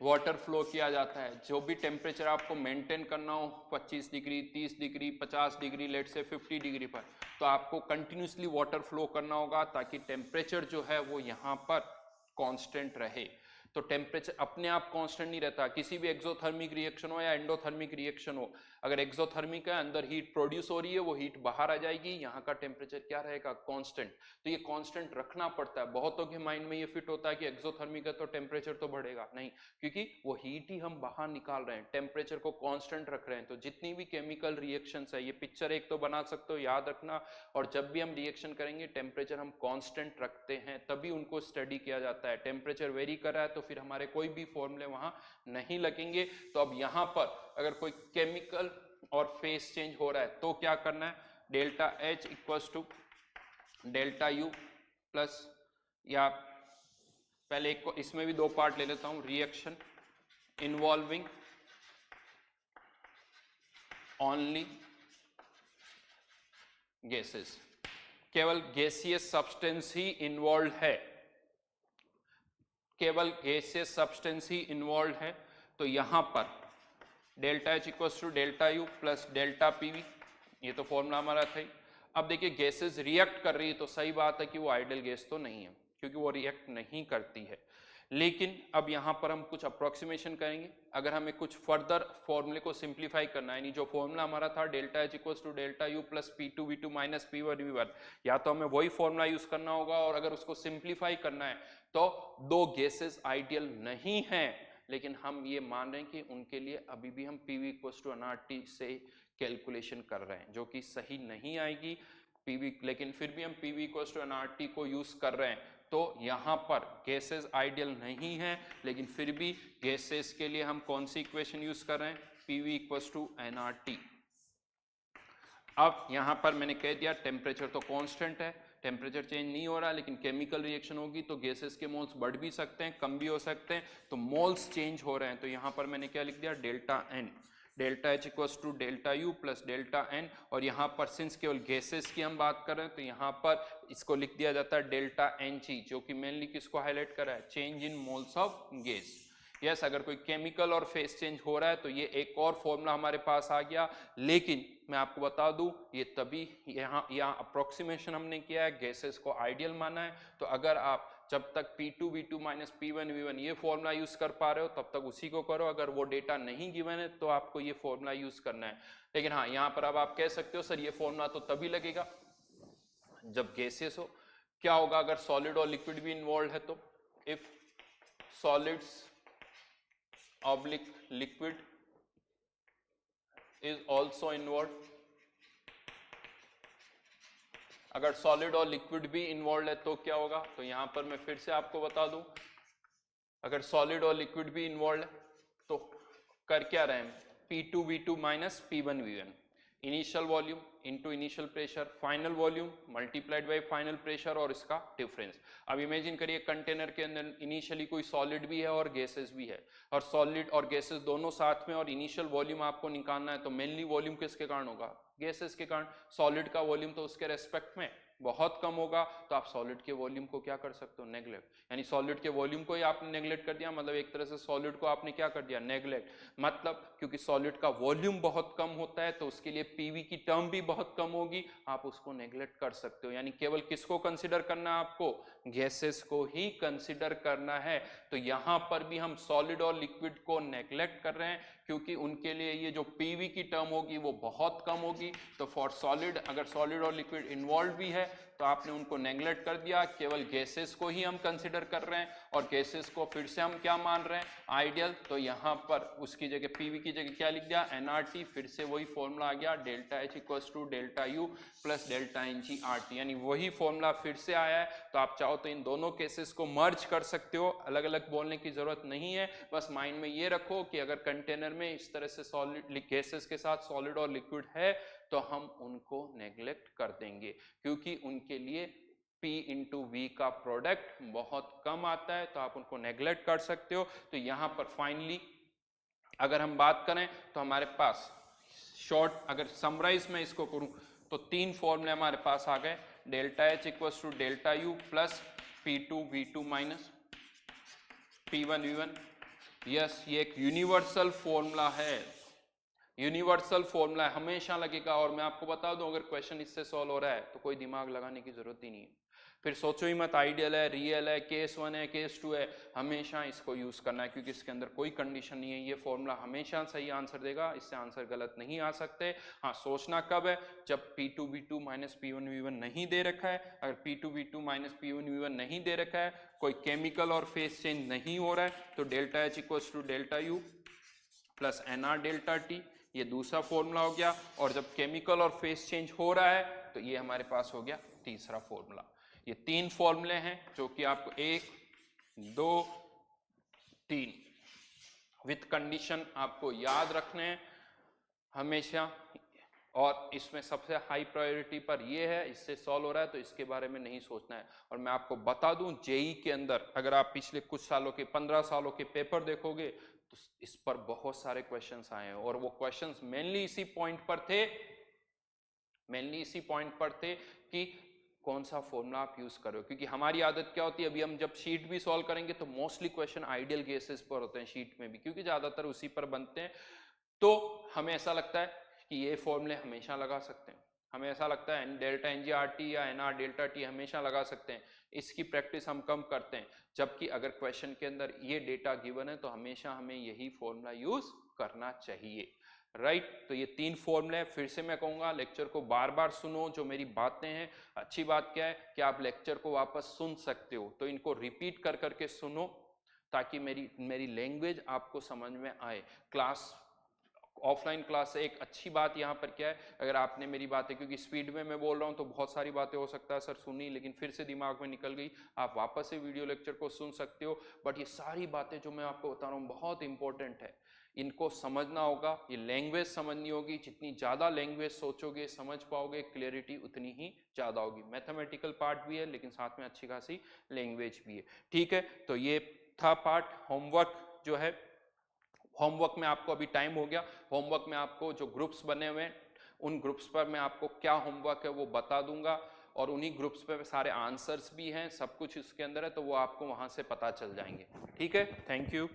वाटर फ्लो किया जाता है। जो भी टेम्परेचर आपको मेंटेन करना हो 25 डिग्री, 30 डिग्री, 50 डिग्री, लेट से 50 डिग्री पर, तो आपको कंटिन्यूसली वाटर फ्लो करना होगा ताकि टेम्परेचर जो है वो यहाँ पर कांस्टेंट रहे। तो टेम्परेचर अपने आप कांस्टेंट नहीं रहता। किसी भी एक्सोथर्मिक रिएक्शन हो या एंडोथर्मिक रिएक्शन हो, अगर एक्सोथर्मिक है अंदर हीट प्रोड्यूस हो रही है, वो हीट बाहर आ जाएगी, यहाँ का टेम्परेचर क्या रहेगा, कांस्टेंट। तो ये कांस्टेंट रखना पड़ता है। बहुतों के माइंड में ये फिट होता है कि एक्सोथर्मिक है तो टेम्परेचर तो बढ़ेगा, नहीं, क्योंकि वो हीट ही हम बाहर निकाल रहे हैं, टेम्परेचर को कांस्टेंट रख रहे हैं। तो जितनी भी केमिकल रिएक्शंस है, ये पिक्चर एक तो बना सकते हो, याद रखना। और जब भी हम रिएक्शन करेंगे टेम्परेचर हम कांस्टेंट रखते हैं, तभी उनको स्टडी किया जाता है। टेम्परेचर वेरी कर रहा है तो फिर हमारे कोई भी फॉर्मूले वहां नहीं लगेंगे। तो अब यहां पर अगर कोई केमिकल और फेस चेंज हो रहा है तो क्या करना है, delta H equals to delta U plus, या पहले एक को इसमें भी दो पार्ट ले लेता हूं, रिएक्शन इन्वॉल्विंग ओनली गैसेस, केवल गैसियस सब्सटेंस ही इन्वॉल्व है, केवल गैसियस सब्सटेंस ही इन्वॉल्व है। तो यहां पर delta H equals to delta U plus delta PV, ये तो फॉर्मूला हमारा था ही। अब देखिए गैसेस रिएक्ट कर रही है तो सही बात है कि वो आइडियल गैस तो नहीं है, क्योंकि वो रिएक्ट नहीं करती है। लेकिन अब यहाँ पर हम कुछ अप्रोक्सीमेशन करेंगे। अगर हमें कुछ फर्दर फॉर्मूले को सिंप्लीफाई करना है, यानी जो फॉर्मूला हमारा था delta H equals to delta U plus P2V2 minus P1V1, या तो हमें वही फॉर्मूला यूज करना होगा, और अगर उसको सिंप्लीफाई करना है तो दो गैसेस आइडियल नहीं है, लेकिन हम ये मान रहे हैं कि उनके लिए अभी भी हम PV इक्वल्स टू nRT से कैलकुलेशन कर रहे हैं, जो कि सही नहीं आएगी PV, लेकिन फिर भी हम PV इक्वल्स टू nRT को यूज कर रहे हैं। तो यहां पर गैसेस आइडियल नहीं है, लेकिन फिर भी गैसेस के लिए हम कौन सी इक्वेशन यूज कर रहे हैं, PV इक्वल्स टू nRT। अब यहां पर मैंने कह दिया टेम्परेचर तो कांस्टेंट है, टेम्परेचर चेंज नहीं हो रहा, लेकिन केमिकल रिएक्शन होगी तो गैसेस के मोल्स बढ़ भी सकते हैं, कम भी हो सकते हैं, तो मोल्स चेंज हो रहे हैं। तो यहां पर मैंने क्या लिख दिया, delta N, delta H equals to delta U plus delta N, और यहाँ पर सिंस केवल गैसेस की हम बात कर रहे हैं तो यहाँ पर इसको लिख दिया जाता है डेल्टा NG, जो कि मेनली किसको हाईलाइट कर रहा है, change in moles of gas. Yes, अगर कोई केमिकल और फेस चेंज हो रहा है तो ये एक और फॉर्मूला हमारे पास आ गया, लेकिन मैं आपको बता दूं ये तभी यहाँ अप्रोक्सीमेशन हमने किया है, गैसेस को आइडियल माना है। तो अगर आप जब तक P2V2 माइनस P1V1 ये फॉर्मूला यूज कर पा रहे हो तब तक उसी को करो, अगर वो डेटा नहीं गिवन है तो आपको ये फॉर्मूला यूज करना है। लेकिन हाँ, यहाँ पर अब आप कह सकते हो सर ये फॉर्मूला तो तभी लगेगा जब गैसेस हो। क्या होगा अगर सॉलिड और लिक्विड भी इन्वॉल्व है, तो if solids oblique liquid is also involve, अगर सॉलिड और लिक्विड भी इन्वॉल्व है तो क्या होगा, तो यहां पर मैं फिर से आपको बता दूं, अगर सॉलिड और लिक्विड भी इन्वॉल्व है तो कर क्या रहे हैं, P2V2 minus P1V1, initial volume into initial pressure, final volume multiplied by final pressure और इसका डिफरेंस। अब इमेजिन करिए कंटेनर के अंदर इनिशियली कोई सॉलिड भी है और गैसेस भी है, और सॉलिड और गैसेस दोनों साथ में, और इनिशियल वॉल्यूम आपको निकालना है, तो मेनली वॉल्यूम किसके कारण होगा, गैसेस के कारण। सॉलिड का वॉल्यूम तो उसके रेस्पेक्ट में बहुत कम होगा, तो आप सॉलिड के वॉल्यूम को क्या कर सकते हो, नेग्लेक्ट, यानी सॉलिड के वॉल्यूम को ही आपने नेग्लेक्ट कर दिया, मतलब एक तरह से सॉलिड को आपने क्या कर दिया, नेग्लेक्ट। मतलब क्योंकि सॉलिड का वॉल्यूम बहुत कम होता है तो उसके लिए PV की टर्म भी बहुत कम होगी, आप उसको नेग्लेक्ट कर सकते हो, यानी केवल किसको कंसिडर करना है आपको, गैसेस को ही कंसिडर करना है। तो यहां पर भी हम सॉलिड और लिक्विड को नेग्लेक्ट कर रहे हैं, क्योंकि उनके लिए ये जो PV की टर्म होगी वो बहुत कम होगी। तो फॉर सॉलिड, अगर सॉलिड और लिक्विड इन्वॉल्व भी है तो आपने उनको नेग्लेक्ट कर दिया, केवल गैसेस को ही हम कंसिडर कर रहे हैं, और गैसेस को फिर से हम क्या मान रहे हैं, आइडियल। तो यहां पर उसकी जगह PV की जगह क्या लिख दिया, nRT, फिर से वही फॉर्मूला आ गया, delta H equals to delta U plus delta NG/RT, यानी वही फॉर्मूला फिर से आया है। तो आप चाहो तो इन दोनों केसेस को मर्ज कर सकते हो, अलग अलग बोलने की जरूरत नहीं है, बस माइंड में ये रखो कि अगर कंटेनर में इस तरह से सॉलिड गैसेस के साथ सॉलिड और लिक्विड है तो हम उनको नेग्लेक्ट कर देंगे, क्योंकि उनके लिए P इंटू V का प्रोडक्ट बहुत कम आता है, तो आप उनको नेग्लेक्ट कर सकते हो। तो यहां पर फाइनली अगर हम बात करें तो हमारे पास शॉर्ट, अगर समराइज में इसको करूं तो तीन फॉर्मूले हमारे पास आ गए, delta H equals to delta U plus P2V2 minus P1V1। Yes, ये एक यूनिवर्सल फॉर्मूला है, यूनिवर्सल फॉर्मूला है, हमेशा लगेगा। और मैं आपको बता दूं, अगर क्वेश्चन इससे सॉल्व हो रहा है तो कोई दिमाग लगाने की जरूरत ही नहीं है, फिर सोचो ही मत आइडियल है, रियल है, केस 1 है, केस 2 है, हमेशा इसको यूज करना है, क्योंकि इसके अंदर कोई कंडीशन नहीं है, ये फॉर्मूला हमेशा सही आंसर देगा, इससे आंसर गलत नहीं आ सकते। हाँ, सोचना कब है, जब P2V2 माइनस P1V1 नहीं दे रखा है। अगर P2V2 माइनस P1V1 नहीं दे रखा है, कोई केमिकल और फेस चेंज नहीं हो रहा है, तो delta H equals to delta U plus NR delta T, ये दूसरा फॉर्मूला हो गया। और जब केमिकल और फेस चेंज हो रहा है तो ये हमारे पास हो गया तीसरा फॉर्मूला। ये तीन फॉर्मूले हैं जो कि आपको 1, 2, 3 विथ कंडीशन आपको याद रखने हैं। हमेशा, और इसमें सबसे हाई प्रायोरिटी पर ये है, इससे सॉल्व हो रहा है तो इसके बारे में नहीं सोचना है। और मैं आपको बता दूं जेई के अंदर अगर आप पिछले कुछ सालों के 15 सालों के पेपर देखोगे तो इस पर बहुत सारे क्वेश्चंस आए हैं, और वो क्वेश्चंस मेनली इसी पॉइंट पर थे कि कौन सा फॉर्मूला आप यूज करो। क्योंकि हमारी आदत क्या होती है, अभी हम जब शीट भी सॉल्व करेंगे तो मोस्टली क्वेश्चन आइडियल केसेस पर होते हैं शीट में भी, क्योंकि ज्यादातर उसी पर बनते हैं। तो हमें ऐसा लगता है कि ये फॉर्मूले हमेशा लगा सकते हैं, हमें ऐसा लगता है डेल्टा एनजीआरटी या एनआर डेल्टा टी हमेशा लगा सकते हैं, इसकी प्रैक्टिस हम कम करते हैं। जबकि अगर क्वेश्चन के अंदर ये डेटा गिवन है तो हमेशा हमें यही फॉर्मूला यूज करना चाहिए, राइट। तो ये 3 फॉर्मूले, फिर से मैं कहूंगा लेक्चर को बार बार सुनो, जो मेरी बातें हैं। अच्छी बात क्या है कि आप लेक्चर को वापस सुन सकते हो, तो इनको रिपीट कर करके सुनो ताकि मेरी लैंग्वेज आपको समझ में आए। क्लास, ऑफलाइन क्लास से एक अच्छी बात यहाँ पर क्या है, अगर आपने मेरी बातें, क्योंकि स्पीड में मैं बोल रहा हूँ तो बहुत सारी बातें हो सकता है सर सुनी लेकिन फिर से दिमाग में निकल गई, आप वापस से वीडियो लेक्चर को सुन सकते हो। बट ये सारी बातें जो मैं आपको बता रहा हूँ बहुत इंपॉर्टेंट है, इनको समझना होगा, ये लैंग्वेज समझनी होगी। जितनी ज़्यादा लैंग्वेज सोचोगे समझ पाओगे, क्लियरिटी उतनी ही ज़्यादा होगी। मैथमेटिकल पार्ट भी है लेकिन साथ में अच्छी खासी लैंग्वेज भी है, ठीक है। तो ये था पार्ट। होमवर्क जो है, होमवर्क में आपको अभी टाइम हो गया, होमवर्क में आपको जो ग्रुप्स बने हुए हैं उन ग्रुप्स पर मैं आपको क्या होमवर्क है वो बता दूंगा, और उन्हीं ग्रुप्स पे सारे आंसर्स भी हैं, सब कुछ इसके अंदर है, तो वो आपको वहां से पता चल जाएंगे, ठीक है। Thank you.